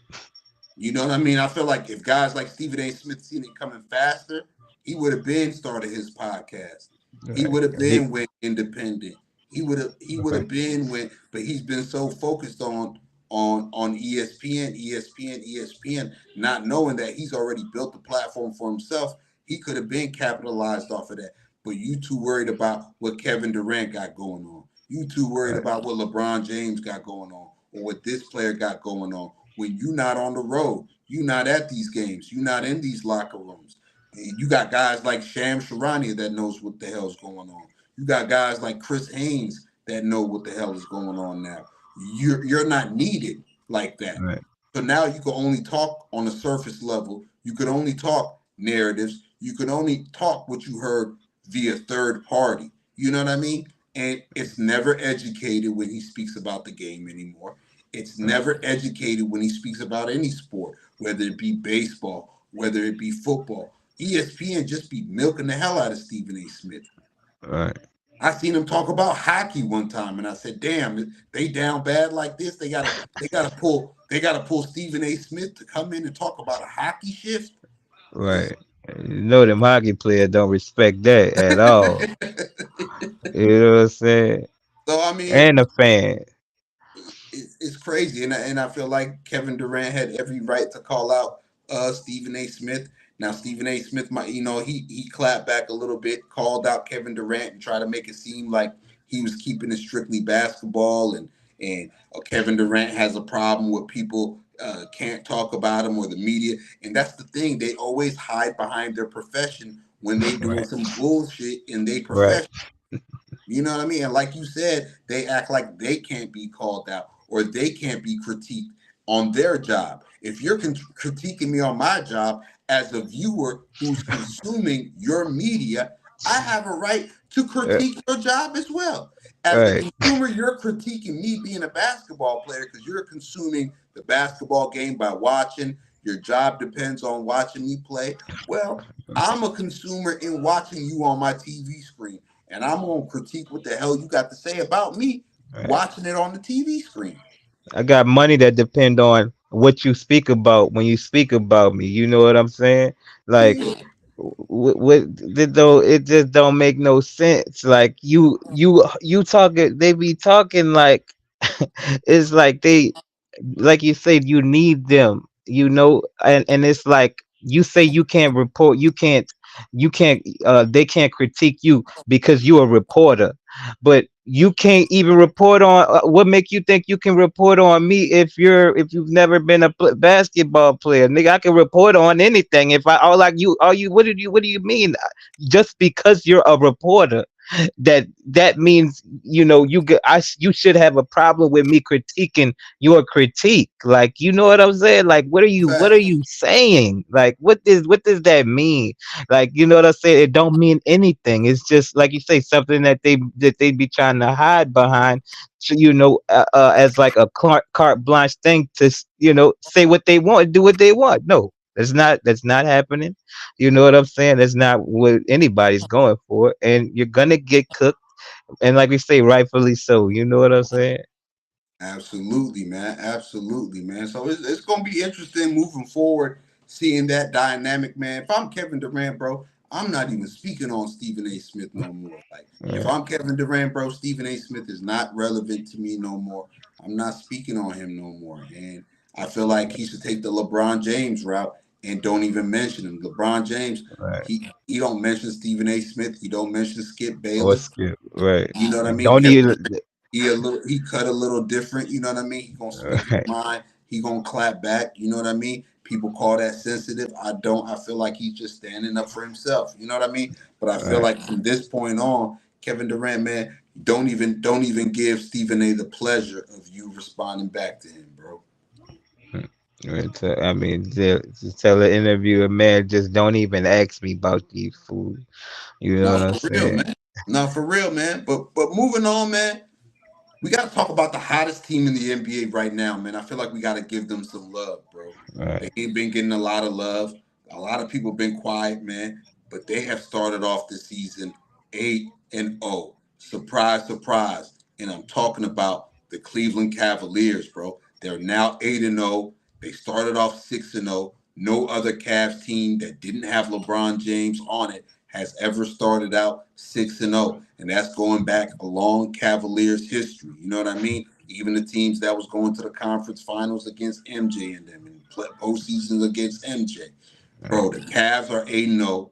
You know what I mean? I feel like if guys like Stephen A. Smith seen it coming faster, he would have been started his podcast. He right. would have He, been went independent. He would have right, been went, but he's been so focused on ESPN, ESPN, ESPN, not knowing that he's already built the platform for himself. He could have been capitalized off of that. But you too worried about what Kevin Durant got going on. You too worried right, about what LeBron James got going on or what this player got going on when you not on the road, you not at these games, you not in these locker rooms. You got guys like Sham Sharania that knows what the hell's going on. You got guys like Chris Haynes that know what the hell is going on now. You're not needed like that. right, So now you can only talk on a surface level. You could only talk narratives. You can only talk what you heard via third party. You know what I mean? And it's never educated when he speaks about the game anymore. It's right, never educated when he speaks about any sport, whether it be baseball, whether it be football. ESPN just be milking the hell out of Stephen A. Smith. right. I seen him talk about hockey one time, and I said, "Damn, they down bad like this. They gotta pull Stephen A. Smith to come in and talk about a hockey shift." Right. You know them hockey players don't respect that at all. You know what I'm saying? So I mean, And the fan. it's crazy, and I feel like Kevin Durant had every right to call out Stephen A. Smith. Now Stephen A. Smith might, he clapped back a little bit, called out Kevin Durant, and tried to make it seem like he was keeping it strictly basketball, and Kevin Durant has a problem with people can't talk about him or the media, and that's the thing. They always hide behind their profession when they doing Right, some bullshit in their right, profession. You know what I mean? And like you said, they act like they can't be called out or they can't be critiqued on their job. If you're critiquing me on my job as a viewer who's consuming your media, I have a right to uh, critique your job as well. As the right, consumer, you're critiquing me being a basketball player because you're consuming the basketball game by watching. Your job depends on watching me play. Well, I'm a consumer in watching you on my TV screen and I'm gonna critique what the hell you got to say about me right. watching it on the TV screen. I got money that depend on what you speak about when you speak about me. You know what I'm saying? Like, Yeah, though it just don't make no sense. Like you talking, they be talking like it's like they, like you said, you need them, and it's like you say you can't report, you can't they can't critique you because you're a reporter, but you can't even report on what make you think you can report on me if you've never been a basketball player, nigga. I can report on anything if I all like you all you what do you mean just because you're a reporter that means you should have a problem with me critiquing your critique. Like, you know what I'm saying? Like, what are facts. you saying? Like, what does that mean? Like, you know what I'm saying? It don't mean anything. It's just like you say, something that they be trying to hide behind, as like a carte blanche thing to say what they want, do what they want. No, that's not happening. You know what I'm saying? That's not what anybody's going for, and you're gonna get cooked. And like we say, rightfully so. You know what I'm saying? Absolutely, man. Absolutely, man. So it's gonna be interesting moving forward, seeing that dynamic, man. If I'm Kevin Durant, bro, I'm not even speaking on Stephen A. Smith no more. Like, if Right, I'm Kevin Durant, bro, Stephen A. Smith is not relevant to me no more. I'm not speaking on him no more. And I feel like he should take the LeBron James route and don't even mention him. LeBron James, right. he don't mention Stephen A. Smith. He don't mention Skip Or Bayless. skip. Right. You know what I mean? Don't Kevin even. he cut a little different, you know what I mean? He gonna speak his Right, mind, he gonna clap back, you know what I mean? People call that sensitive. I don't. I feel like he's just standing up for himself. You know what I mean? But I feel right, like from this point on, Kevin Durant, man, don't even give Stephen A the pleasure of you responding back to him, bro. right. So, I mean, to tell an interviewer, man, just don't even ask me about these food. You know No, what I'm for real, saying? man. No, for real, man. But moving on, man. We got to talk about the hottest team in the NBA right now, man. I feel like we got to give them some love, bro. They Right. ain't been getting a lot of love. A lot of people been quiet, man, but they have started off the season 8-0. Surprise, surprise. And I'm talking about the Cleveland Cavaliers, bro. They're now 8-0. They started off 6-0. No other Cavs team that didn't have LeBron James on it has ever started out 6-0, and that's going back a long Cavaliers history. You know what I mean? Even the teams that was going to the conference finals against MJ and them, and postseasons against MJ. Bro, the Cavs are 8-0.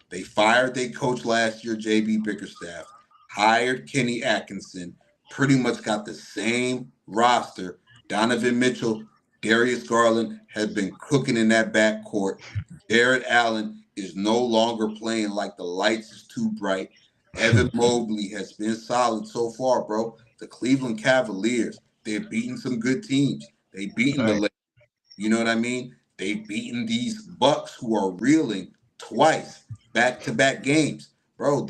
They fired their coach last year, JB Bickerstaff, hired Kenny Atkinson, pretty much got the same roster. Donovan Mitchell, Darius Garland have been cooking in that backcourt. Jared Allen is no longer playing like the lights is too bright. Evan Mobley has been solid so far, bro. The Cleveland Cavaliers, they've beaten some good teams. They've beaten Right. the, you know what I mean? They've beaten these Bucks who are reeling twice, back-to-back games. Bro,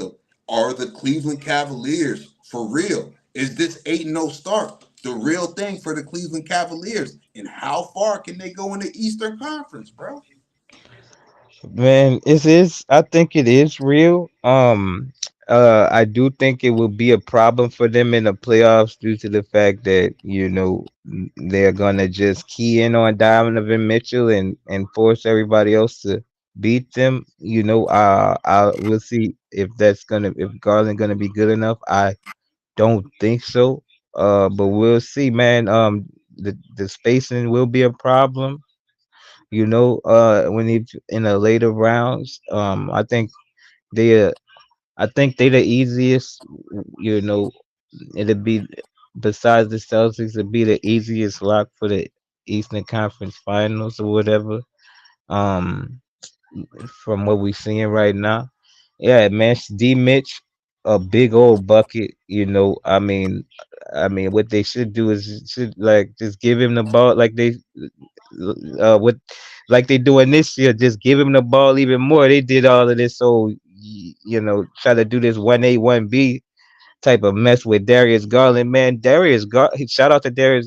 are the Cleveland Cavaliers for real? Is this 8-0 start the real thing for the Cleveland Cavaliers? And how far can they go in the Eastern Conference, bro? Man, it is. I think it is real. I do think it will be a problem for them in the playoffs due to the fact that they're gonna just key in on Donovan Mitchell and force everybody else to beat them. I we'll see if Garland gonna be good enough. I don't think so. But we'll see, man. The spacing will be a problem. When he in the later rounds, they, uh, I think they the easiest. You know, it'd be besides the Celtics, it'd be the easiest lock for the Eastern Conference Finals or whatever. Um, from what we're seeing right now, yeah, man, D Mitch, a big old bucket. What they should do is should like just give him the ball, what like they doing this year. Just give him the ball even more. They did all of this, so try to do this 1A 1B type of mess with Darius Garland. Man, shout out to Darius.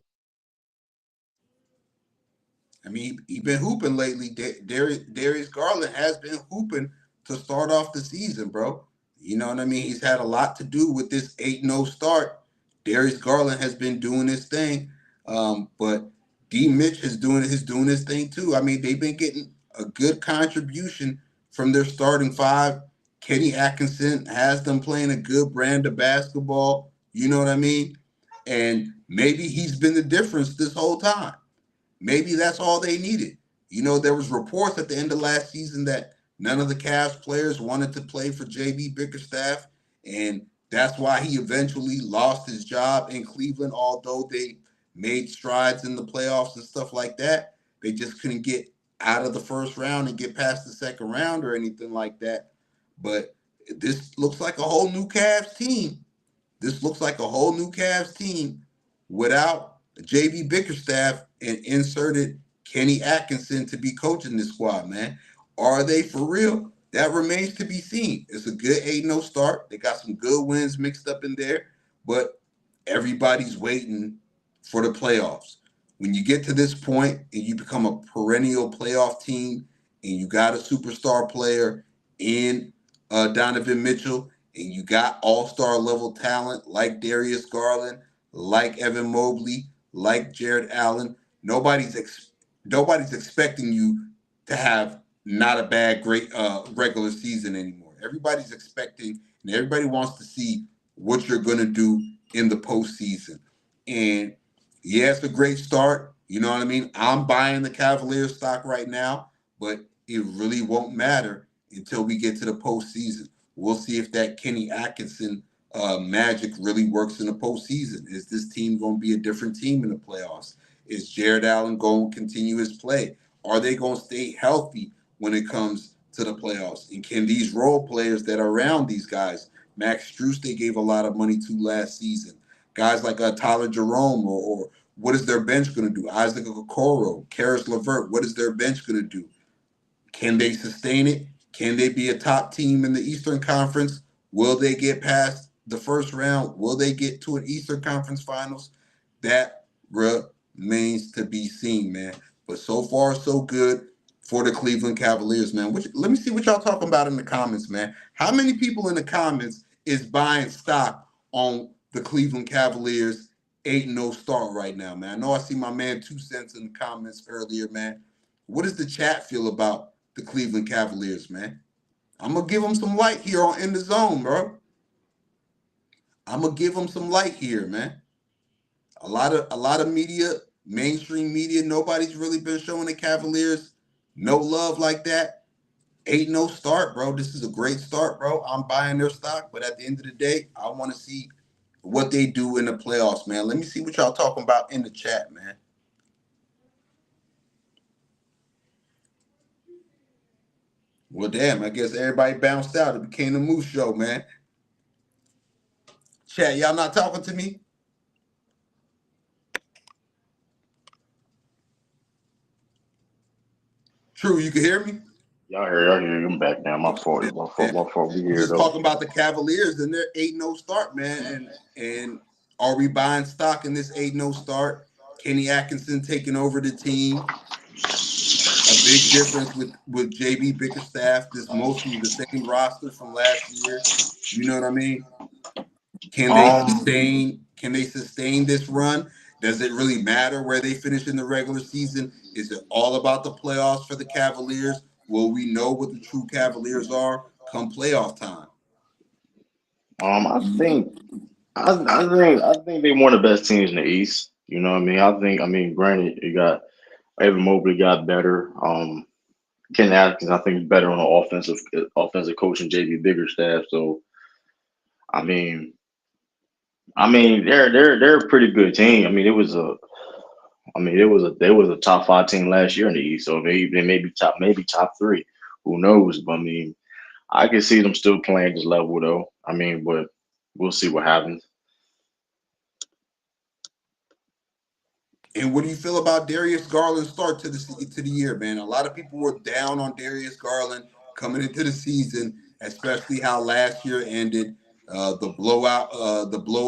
I mean, he been hooping lately. Darius Garland has been hooping to start off the season, bro. You know what I mean? He's had a lot to do with this 8-0 start. Darius Garland has been doing his thing, but D. Mitch is doing his thing too. I mean, they've been getting a good contribution from their starting five. Kenny Atkinson has them playing a good brand of basketball. You know what I mean? And maybe he's been the difference this whole time. Maybe that's all they needed. You know, there was reports at the end of last season that none of the Cavs players wanted to play for JB Bickerstaff, and that's why he eventually lost his job in Cleveland. Although they made strides in the playoffs and stuff like that, they just couldn't get out of the first round and get past the second round or anything like that. But this looks like a whole new Cavs team. This looks like a whole new Cavs team without JB Bickerstaff and inserted Kenny Atkinson to be coaching this squad, man. Are they for real? That remains to be seen. It's a good 8-0 start. They got some good wins mixed up in there, but everybody's waiting for the playoffs. When you get to this point and you become a perennial playoff team and you got a superstar player in Donovan Mitchell and you got all-star level talent like Darius Garland, like Evan Mobley, like Jared Allen, nobody's ex- nobody's expecting you to have not a bad great regular season anymore. Everybody's expecting and everybody wants to see what you're going to do in the postseason. And yeah, it's a great start. You know what I mean? I'm buying the Cavaliers stock right now, but it really won't matter until we get to the postseason. We'll see if that Kenny Atkinson magic really works in the postseason. Is this team going to be a different team in the playoffs? Is Jared Allen going to continue his play? Are they going to stay healthy when it comes to the playoffs? And can these role players that are around these guys, Max Strus, they gave a lot of money to last season, guys like Tyler Jerome, or what is their bench going to do? Isaac Okoro, Karis LeVert, what is their bench going to do? Can they sustain it? Can they be a top team in the Eastern Conference? Will they get past the first round? Will they get to an Eastern Conference Finals? That remains to be seen, man. But so far, so good for the Cleveland Cavaliers, man. Let me see what y'all talking about in the comments, man. How many people in the comments is buying stock on the Cleveland Cavaliers 8-0 start right now, man? I know I see my man 2 cents in the comments earlier, man. What does the chat feel about the Cleveland Cavaliers, man? I'm gonna give them some light here on In the Zone, bro. I'm gonna give them some light here, man. A lot of media, mainstream media, nobody's really been showing the Cavaliers no love like that. 8-0 start, bro. This is a great start, bro. I'm buying their stock, but at the end of the day, I want to see what they do in the playoffs, man. Let me see what y'all talking about in the chat, man. Well, damn, I guess everybody bounced out. It became the Moose Show, man. Chat, y'all not talking to me? True, you can hear me? Y'all hear him back now. My fault. My fault. Yeah. My fault. We I'm here just though. talking about the Cavaliers and their 8-0 start, man. And are we buying stock in this 8-0 start? Kenny Atkinson taking over the team. A big difference with JB Bickerstaff. This mostly the same roster from last year. You know what I mean? Can they Um, sustain? Can they sustain this run? Does it really matter where they finish in the regular season? Is it all about the playoffs for the Cavaliers? Will we know what the true Cavaliers are come playoff time? I think, I think they're one of the best teams in the East. You know what I mean? Granted, you got Evan Mobley got better. Ken Atkins, I think, is better on the offensive coach and JB Biggerstaff. So, I mean, they're a pretty good team. It was a top five team last year in the East. So they may be top three. Who knows? But I can see them still playing this level though. But we'll see what happens. And what do you feel about Darius Garland's start to the year, man? A lot of people were down on Darius Garland coming into the season, especially how last year ended. The blow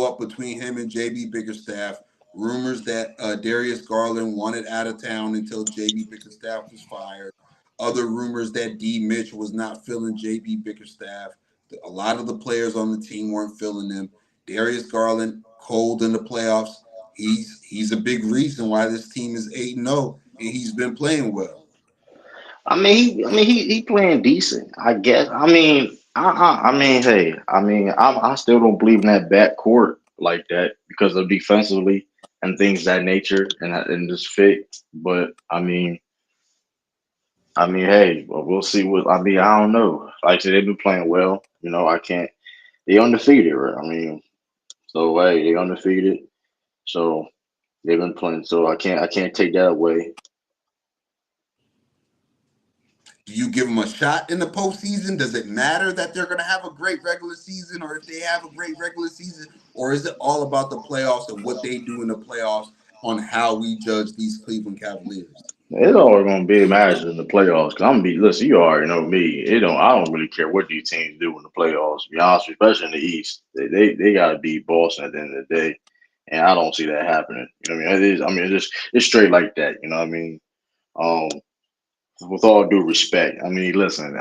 up between him and JB Bickerstaff. Rumors that Darius Garland wanted out of town until JB Bickerstaff was fired. Other rumors that D. Mitch was not feeling JB Bickerstaff. A lot of the players on the team weren't feeling him. Darius Garland cold in the playoffs. He's a big reason why this team is 8-0, and he's been playing well. He playing decent, I guess. Hey, I still don't believe in that backcourt like that because of defensively and things of that nature and this fit. But hey, well, we'll see what. I don't know. Like I said, they've been playing well. I can't. They undefeated, right? So hey, they undefeated. So they've been playing. So I can't take that away. Do you give them a shot in the postseason? Does it matter that they're going to have a great regular season, or if they have a great regular season, or is it all about the playoffs and what they do in the playoffs on how we judge these Cleveland Cavaliers? It's always gonna be a match in the playoffs. Cause I'm gonna be listen. You already know me. I don't really care what these teams do in the playoffs. To be honest, especially in the East, they gotta beat Boston at the end of the day, and I don't see that happening. You know what I mean? It is. It's straight like that. You know what I mean? Um, with all due respect, listen.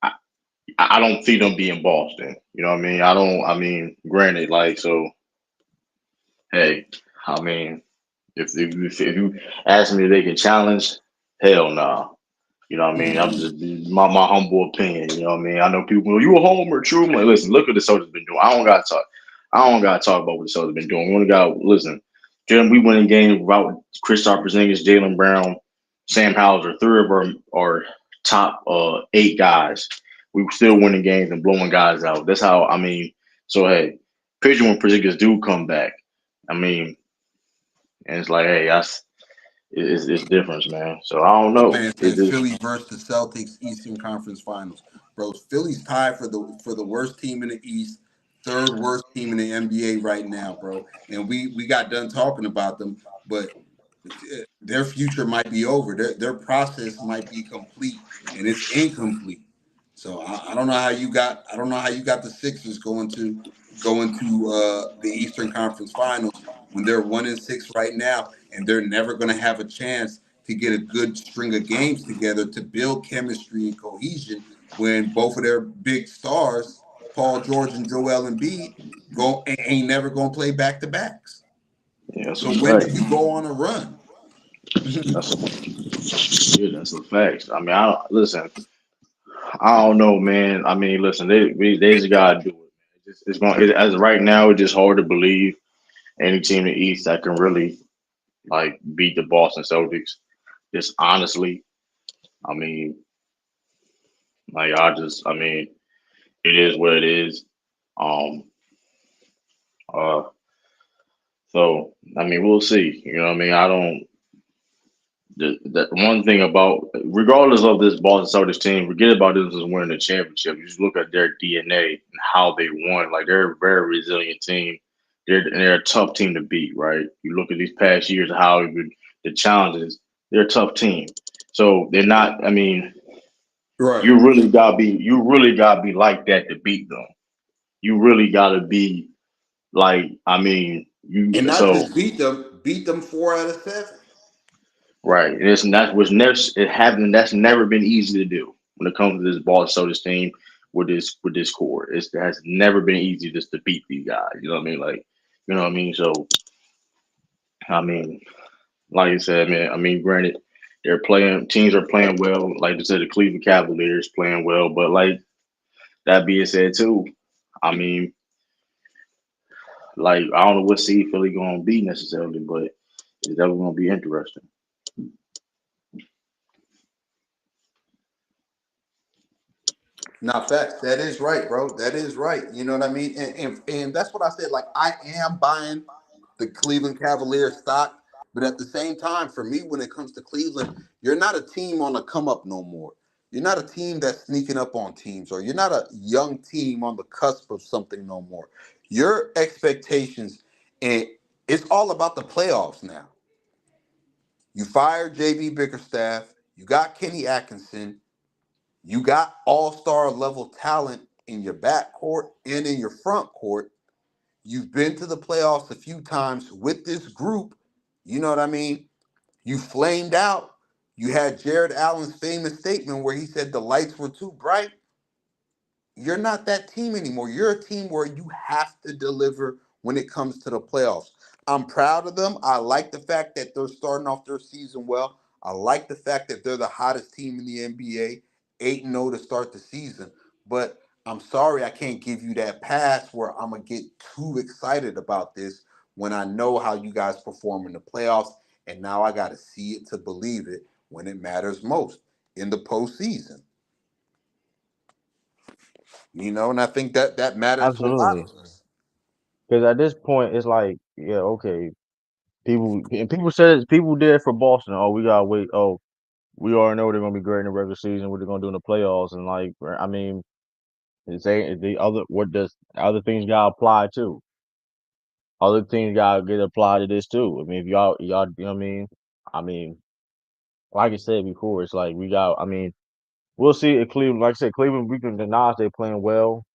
I, I don't see them being Boston. You know what I mean? I don't. Granted, like so. Hey, I mean, if you ask me if they can challenge, hell no. You know what I mean? I'm Mhm. just my humble opinion. You know what I mean? I know people. You a homer, true? Like, listen, look what the Celtics been doing. I don't gotta talk. I don't gotta talk about what the Celtics been doing. We only got listen. Jalen, we winning games without Kristaps Porzingis, Jalen Brown, Sam Hauser, three of our top eight guys. We were still winning games and blowing guys out. That's how I mean. So hey, picture when Porzingis do come back. I mean, and it's like, hey, it's difference, man. So I don't My know. man It said just Philly versus the Celtics Eastern Conference Finals. Bro, Philly's tied for the worst team in the East, third worst team in the NBA right now, bro. And we got done talking about them, but their future might be over. Their process might be complete, and it's incomplete. So I don't know how you got the Sixers going to the Eastern Conference Finals when they're 1-6 right now, and they're never going to have a chance to get a good string of games together to build chemistry and cohesion when both of their big stars, Paul George and Joel Embiid, ain't never going to play back to backs. Yeah, that's a So when do fact. you go on a run? That's a yeah, that's a fact. I mean, I don't listen. I don't know, man. I mean, listen, they just gotta do it. It's going as of right now. It's just hard to believe any team in the East that can really like beat the Boston Celtics. Just honestly, I mean, I mean, it is what it is. Um, uh, so I mean, we'll see. You know what I mean? I don't. The one thing about, regardless of this Boston Celtics team, forget about this as winning the championship. You just look at their DNA and how they won. Like they're a very resilient team. They're a tough team to beat, right? You look at these past years, the challenges. They're a tough team. So they're not. I mean, Right. you really gotta be like that to beat them. You really gotta be like. I mean, you And not so just beat them 4 out of 7. right. And it happened. That's never been easy to do when it comes to this ball Celtics team with this core. It has never been easy just to beat these guys. You know what I mean? Like, you know what I mean? So I mean, like you said, man, I mean, granted, teams are playing well. Like I said, the Cleveland Cavaliers playing well, but like that being said too, I mean, like I don't know what seed Philly gonna be necessarily, but it's definitely gonna be interesting. Now, facts. That is right, bro. That is right. You know what I mean? And that's what I said. Like, I am buying the Cleveland Cavaliers stock, but at the same time, for me, when it comes to Cleveland, you're not a team on the come up no more. You're not a team that's sneaking up on teams, or you're not a young team on the cusp of something no more. Your expectations, and it's all about the playoffs now. You fired JB Bickerstaff. You got Kenny Atkinson. You got all-star level talent in your backcourt and in your front court. You've been to the playoffs a few times with this group. You know what I mean? You flamed out. You had Jared Allen's famous statement where he said the lights were too bright. You're not that team anymore. You're a team where you have to deliver when it comes to the playoffs. I'm proud of them. I like the fact that they're starting off their season well. I like the fact that they're the hottest team in the NBA, 8-0 to start the season. But I'm sorry I can't give you that pass where I'm going to get too excited about this when I know how you guys perform in the playoffs. And now I got to see it to believe it when it matters most in the postseason. And I think that that matters to a lot Absolutely. of us. Because at this point, it's like, yeah, okay. People said it, people did it for Boston. Oh, we gotta wait. Oh, we already know they're gonna be great in the regular season. What they're gonna do in the playoffs, and like, I mean, say the other what does other things gotta apply too. Other things gotta get applied to this too. I mean, if y'all, you know what I mean? I mean, like I said before, it's like we got. I mean, we'll see if Cleveland. Like I said, Cleveland, we can deny if they playing well.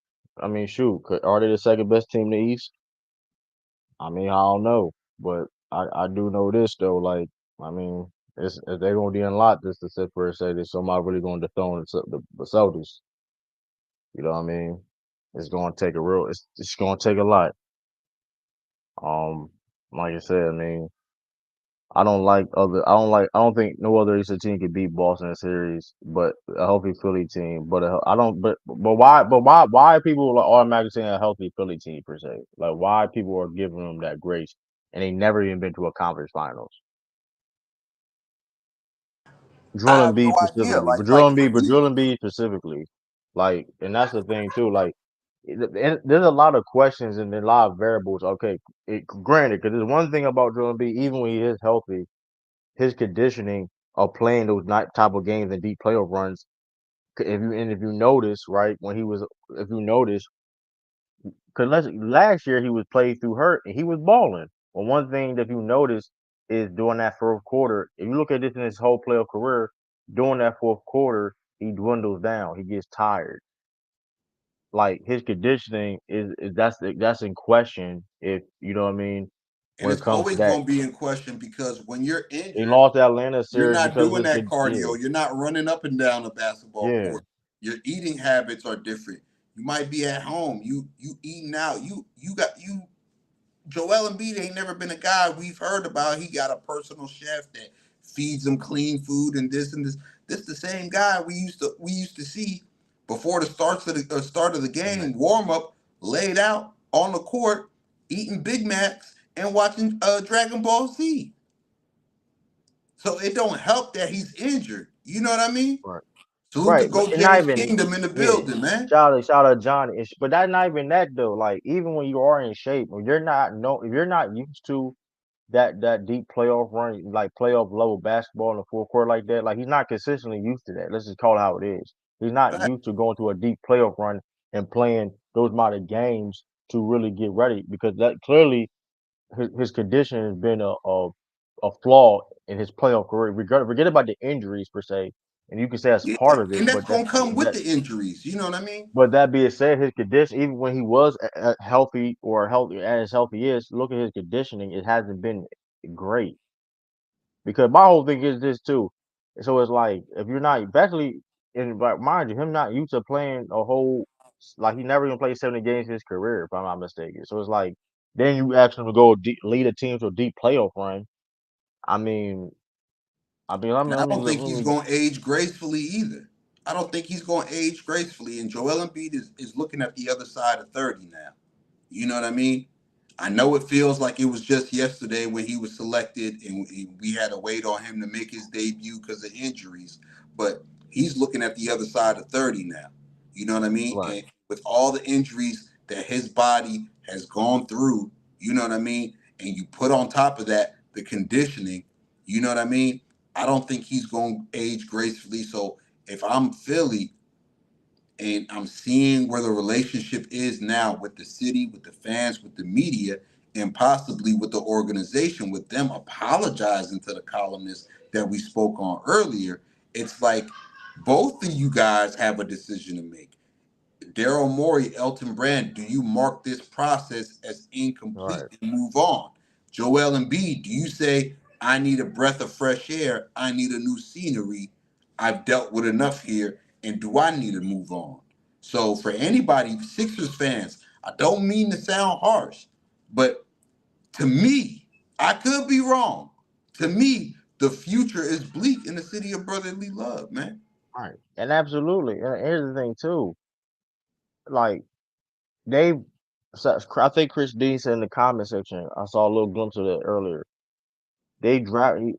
I mean, shoot, are they the second best team in the East? I mean, I don't know, but I do know this though. Like, I mean, they're gonna be unlocked just to sit for and say that somebody really gonna dethrone the Celtics. You know what I mean? It's gonna take a real. It's gonna take a lot. Um, like I said, I mean, I don't like other. I don't like. I don't think no other Eastern team could beat Boston in a series, but a healthy Philly team. But I don't. But why? But why are people like automatically saying a healthy Philly team per se? Like why people are giving them that grace and they never even been to a conference finals? I Joel have no Embiid idea. specifically, Like for me, Joel Embiid specifically, like, and that's the thing too. Like, and there's a lot of questions and a lot of variables. Okay, granted, because there's one thing about Joel Embiid, even when he is healthy, his conditioning of playing those night type of games and deep playoff runs. If you notice, right, when he was, if you notice, because last year he was played through hurt and he was balling. But one thing that you notice is during that fourth quarter, if you look at this in his whole playoff career, during that fourth quarter. he dwindles down. He gets tired. Like his conditioning is that's in question. If you know what I mean, And when it it's comes to always that, going to be in question because when you're he injured, lost the Atlanta you're series not because of doing his that good. Yeah, cardio. You're not running up and down the basketball yeah, court. Your eating habits are different. You might be at home. You eating out. You Joel Embiid ain't never been a guy we've heard about. He got a personal chef that feeds him clean food and this and this. This the same guy we used to see before the start of the game warm up, laid out on the court, eating Big Macs and watching Dragon Ball Z. So it don't help that he's injured. You know what I mean? right, Salute to right. But Go and not James even Kingdom in the yeah. building, man. Shout out Johnny. But that's not even that though. Like even when you are in shape, when you're not no, if you're not used to that deep playoff run, like playoff level basketball in the full court like that. Like he's not consistently used to that. Let's just call it how it is. He's not Fact. used to going to a deep playoff run and playing those amount of games to really get ready because that clearly his condition has been a flaw in his playoff career. Forget about the injuries per se, and you can say that's Yeah, part of it, and that's gonna come with the injuries. You know what I mean? but that being said, his condition, even when he was healthy or healthy as healthy is, look at his conditioning. It hasn't been great. Because my whole thing is this too. So it's like if you're not especially and but mind you, him not used to playing a whole like he never even played 70 games in his career, if I'm not mistaken. So it's like then you ask him to go lead a team to a deep playoff run. I mean, And I don't think let he's me gonna age gracefully either. I don't think he's gonna age gracefully. And Joel Embiid is looking at the other side of 30 now. You know what I mean? I know it feels like it was just yesterday when he was selected and we had to wait on him to make his debut because of injuries, but he's looking at the other side of 30 now. You know what I mean? right, And with all the injuries that his body has gone through, you know what I mean? And you put on top of that the conditioning, you know what I mean? I don't think he's going to age gracefully. So if I'm Philly, and I'm seeing where the relationship is now with the city, with the fans, with the media, and possibly with the organization, with them apologizing to the columnists that we spoke on earlier. It's like both of you guys have a decision to make. Daryl Morey, Elton Brand, do you mark this process as incomplete right, and move on? Joel Embiid, do you say, I need a breath of fresh air, I need a new scenery, I've dealt with enough here, and do I need to move on? So for anybody, Sixers fans, I don't mean to sound harsh, but to me, I could be wrong. To me, the future is bleak in the city of brotherly love, man. right. And absolutely. And here's the thing too. Like they I think Chris Dean said in the comment section, I saw a little glimpse of that earlier. They drafting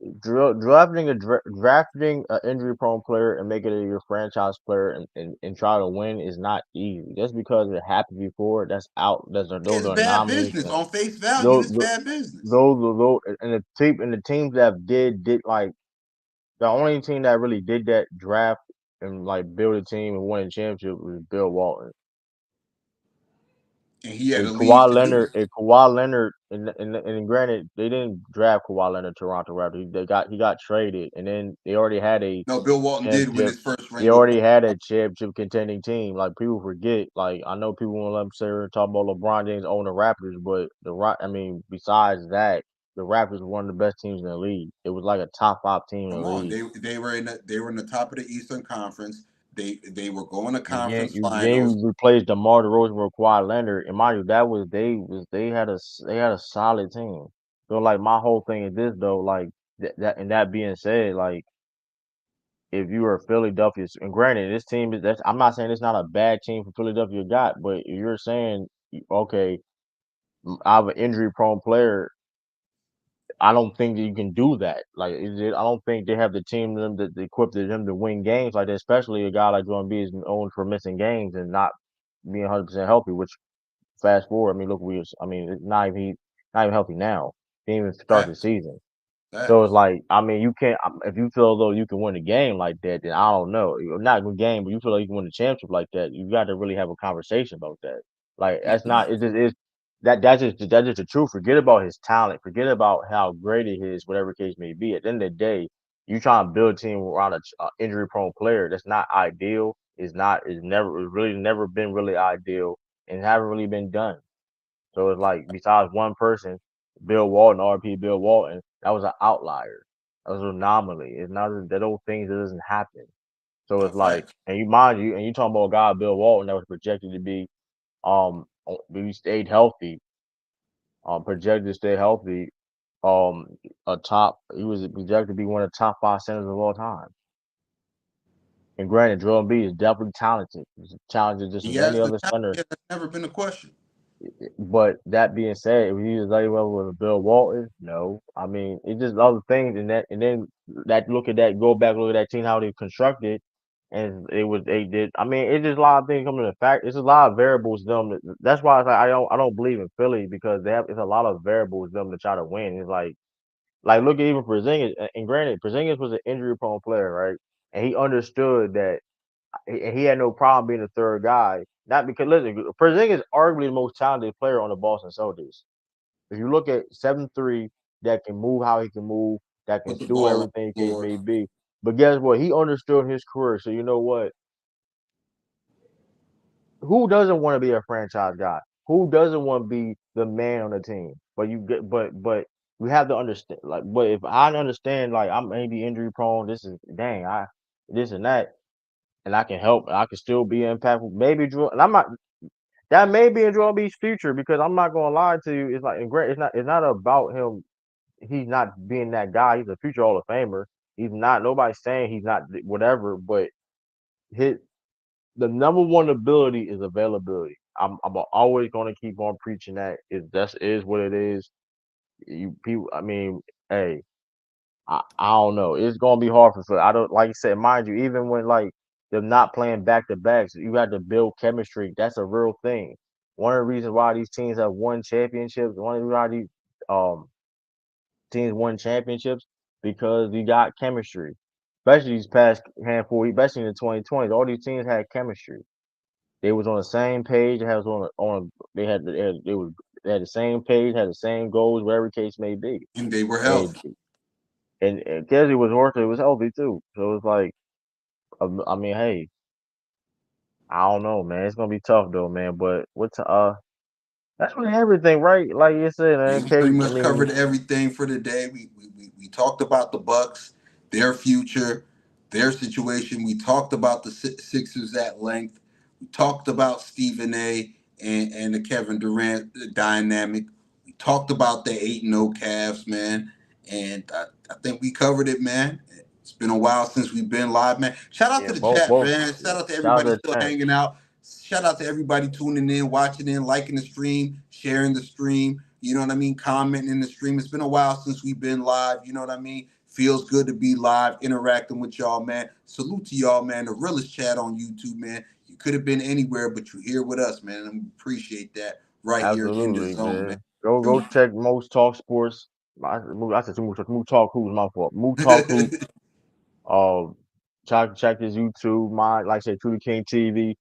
an injury prone player and making it your franchise player and try to win is not easy. Just because it happened before, that's out. Those It's are bad anomalies. business. On face value, Those it's bad business. those and the teams that did like the only team that really did that draft and like build a team and win a championship was Bill Walton. And he had to And leave to do it. Kawhi Leonard, and granted, they didn't draft Kawhi Leonard to Toronto Raptors. He got traded, and then they already had a No, Bill Walton did win championship. his first They ring with already Boston. had a championship contending team. Like people forget. Like I know people want to let them say we're talking about LeBron James owning the Raptors, but I mean, besides that, the Raptors were one of the best teams in the league. It was like a top five team in the Come on, league. they were in the top of the Eastern Conference. They were going to You conference then finals. you replaced DeMar DeRozan with Kawhi Leonard, and mind you, that was they had a solid team. So like my whole thing is this though, like that being said, like if you are Philadelphia, and granted this team is that's I'm not saying it's not a bad team for Philadelphia got, but if you're saying okay, I have an injury prone player. I don't think that you can do that. Like, I don't think they have the team them that equipped them to win games like that. Especially a guy like Jordan B is known for missing games and not being 100% healthy. Which fast forward, I mean, look, I mean, it's not even healthy now. Didn't even start the Facts, season. So it's facts. like, I mean, you can't if you feel though you can win a game like that, then I don't know. Not a game, but you feel like you can win a championship like that. You got to really have a conversation about that. Like Yeah, that's not. It just is that's just the truth. Forget about his talent. Forget about how great he is. Whatever case may be. At the end of the day, you trying to build a team around a injury prone player. That's not ideal. It's really never been really ideal and haven't really been done. So it's like besides one person, Bill Walton, RP Bill Walton, that was an outlier. That was an anomaly. It's not that those things that doesn't happen. So No it's like, facts. and you mind you, and you talking about a guy Bill Walton that was projected to be he stayed healthy, projected to stay healthy, a top he was projected to be one of the top 5 centers of all time. And granted, Joel Embiid is definitely talented. He's talented just He as any has the other talent. center. Yeah, that's never been a question. But that being said, if he was like well with Bill Walton, no. I mean, it's just other things, and then that look at that, go back look at that team how they constructed, and it was they did. I mean, it's just a lot of things coming to the fact. It's a lot of variables. That's why it's like I don't believe in Philly because they have it's a lot of variables them to try to win. It's like look at even Porzingis, and granted, Porzingis was an injury prone player, right? And he understood that he had no problem being the third guy. Not because listen, Porzingis is arguably the most talented player on the Boston Celtics. If you look at 7'3", that can move how he can move, that can Put the do ball on everything the case floor. may be. But guess what? He understood his career. So you know what? Who doesn't want to be a franchise guy? Who doesn't want to be the man on the team? But we have to understand but if I understand I'm maybe injury prone, this is dang, I this and that, and I can help, I can still be impactful. Maybe Drew, and I'm not that may be in Joel Embiid's future because I'm not gonna lie to you. It's like and great. It's not about him. He's not being that guy. He's a future Hall of Famer. He's not. Nobody's saying he's not whatever. But his the number one ability is availability. I'm always gonna keep on preaching that. That is what it is. You people. I mean, hey, I don't know. It's gonna be hard for Phil. I don't like you said, mind you, even when them not playing back to backs, you got to build chemistry. That's a real thing. One of the reasons why these teams have won championships, one of the reasons why these um teams won championships because you got chemistry. Especially these past handful, especially in the 2020s, all these teams had chemistry. They was on the same page. They was they had the same page, had the same goals, whatever case may be. And they were And healthy. and Kelsey was working, was healthy too. So it's like, I mean, hey, I don't know, man. It's gonna be tough though, man. But that's really everything, right? Like you said, Yeah, man. we pretty K, I much mean, covered everything for the day. We talked about the Bucks, their future, their situation. We talked about the Sixers at length. We talked about Stephen A. and the Kevin Durant dynamic. We talked about the 8-0 Cavs, man. And I think we covered it, man. It's been a while since we've been live, man. Shout out yeah, to the both, chat, both. man. Yeah. Shout out to Shout everybody out to still the chat. hanging out. Shout out to everybody tuning in, watching in, liking the stream, sharing the stream. You know what I mean? Commenting in the stream. It's been a while since we've been live. You know what I mean? Feels good to be live, interacting with y'all, man. Salute to y'all, man. The realest chat on YouTube, man. You could have been anywhere, but you're here with us, man. And we appreciate that right here in the Absolutely, zone, man. man. Go check most talk sports. I said Moose Talk Who's my fault. Moose Talk Who. Um, check his YouTube. My like I said, Trudy King TV,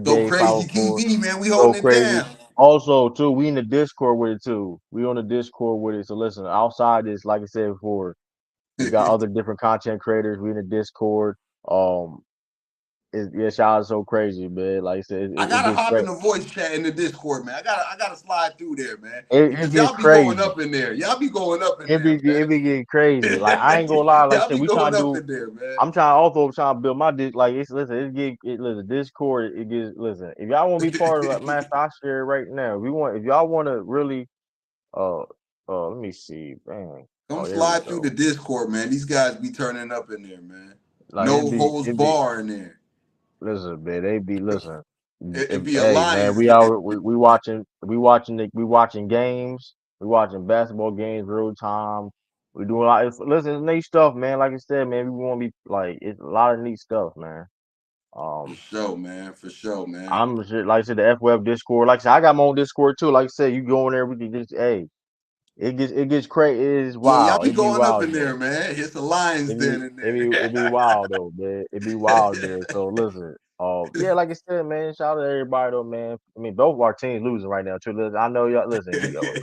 Go Renegade crazy 504. TV, man. We Go holding it crazy. down. Also, too, we in the Discord with it too. We on the Discord with it. So listen, outside this, like I said before, we got other different content creators. We in the Discord. Um, yeah, shout out so crazy, man. Like I said, I it gotta gets hop in crazy. the voice chat in the Discord, man. I gotta slide through there, man. It Because gets y'all be going crazy. up in there. Y'all be going up in there, It be getting crazy. Like I ain't man. gonna lie. Like I Y'all said, be we going trying to up do. in there, man. I'm trying also trying to build my like it's listen, listen, Discord, it gets listen. If y'all want to be part of that master, I share it right now. If y'all want to really uh let me see, man. Come Oh, there we slide through the go. Discord, man. These guys be turning up in there, man. Like No holds bar in there. listen, man, they be listen. It be a Hey man, lion's den. we watching games, we watching basketball games real time. We doing a lot. Listen, it's neat stuff, man. Like I said, man, we want to be like it's a lot of neat stuff, man. For Um, sure, man. For sure, man. I'm like I said, the F Web Discord. Like I said, I got my own Discord too. Like I said, you go in there, we can just hey, it gets crazy. It is Yeah, y'all wild. be It be going up in wild there, though. man. It's a lion's den in It be wild though, man. It be wild there. So listen, yeah, like I said, man. Shout out to everybody though, man. I mean, both of our teams losing right now too. Listen, I know y'all. Listen,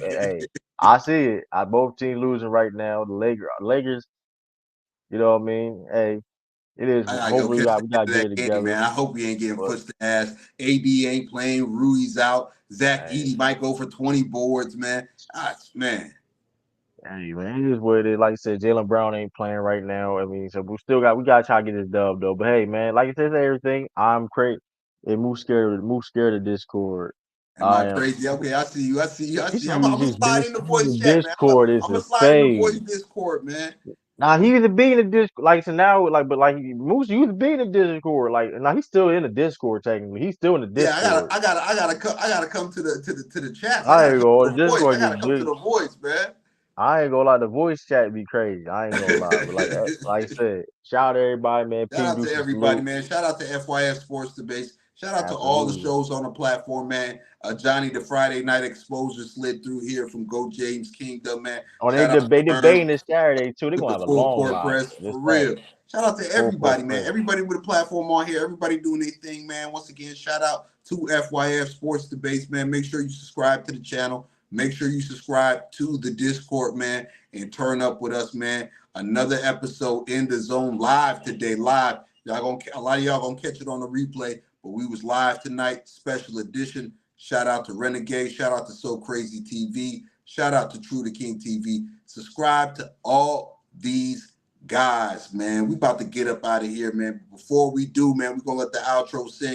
hey, I see it. I both teams losing right now. The Lakers. You know what I mean? Hey, it is. I gotta go Hopefully, catch the we end gotta of get that it game, together. man. I hope we ain't getting But pushed to ass. AD ain't playing. Rui's out. Zach hey, Edey might go for 20 boards, man. Man. hey, man, it is what it is. Like I said, Jalen Brown ain't playing right now. I mean, so we gotta try to get this dub though. But hey, man, like I said, everything. I'm crazy. Hey, move scared of Discord. Am I I am. crazy? Okay, I see you. I see you. I This see. I'm gonna nigga slide in the voice chat, man. Discord is I'm gonna slide in the voice insane. Discord, man. Now he used to be in the Discord, like so now, like but like Moose used to be in the Discord, like now he's still in the Discord technically. He's still in the Yeah, Discord. I gotta come to the chats. I I gotta ain't come gonna to the voice. I Discord gotta get come to good. the voice, man. I ain't gonna lie, the voice chat be crazy. I ain't gonna lie, but like I said, shout out to everybody, man. Shout Pink out to Deuces everybody, salute. man. Shout out to FYS Sports Debates. Shout out to all the Absolutely. shows on the platform, man. Johnny, the Friday Night Exposure slid through here from Go James Kingdom, man. Oh, Shout out they to Herb debating this Saturday too. They're with gonna the have a full long court live press this for real. Saturday. Shout out to Full court everybody, man. press. Everybody with a platform on here. Everybody doing their thing, man. Once again, shout out to FYF Sports Debates, man. Make sure you subscribe to the channel. Make sure you subscribe to the Discord, man, and turn up with us, man. Another episode in the zone live today. Live. A lot of y'all gonna catch it on the replay, but we was live tonight, special edition. Shout out to Renegade. Shout out to So Crazy TV. Shout out to True to King TV. Subscribe to all these guys, man. We about to get up out of here, man. Before we do, man, we're gonna let the outro sing.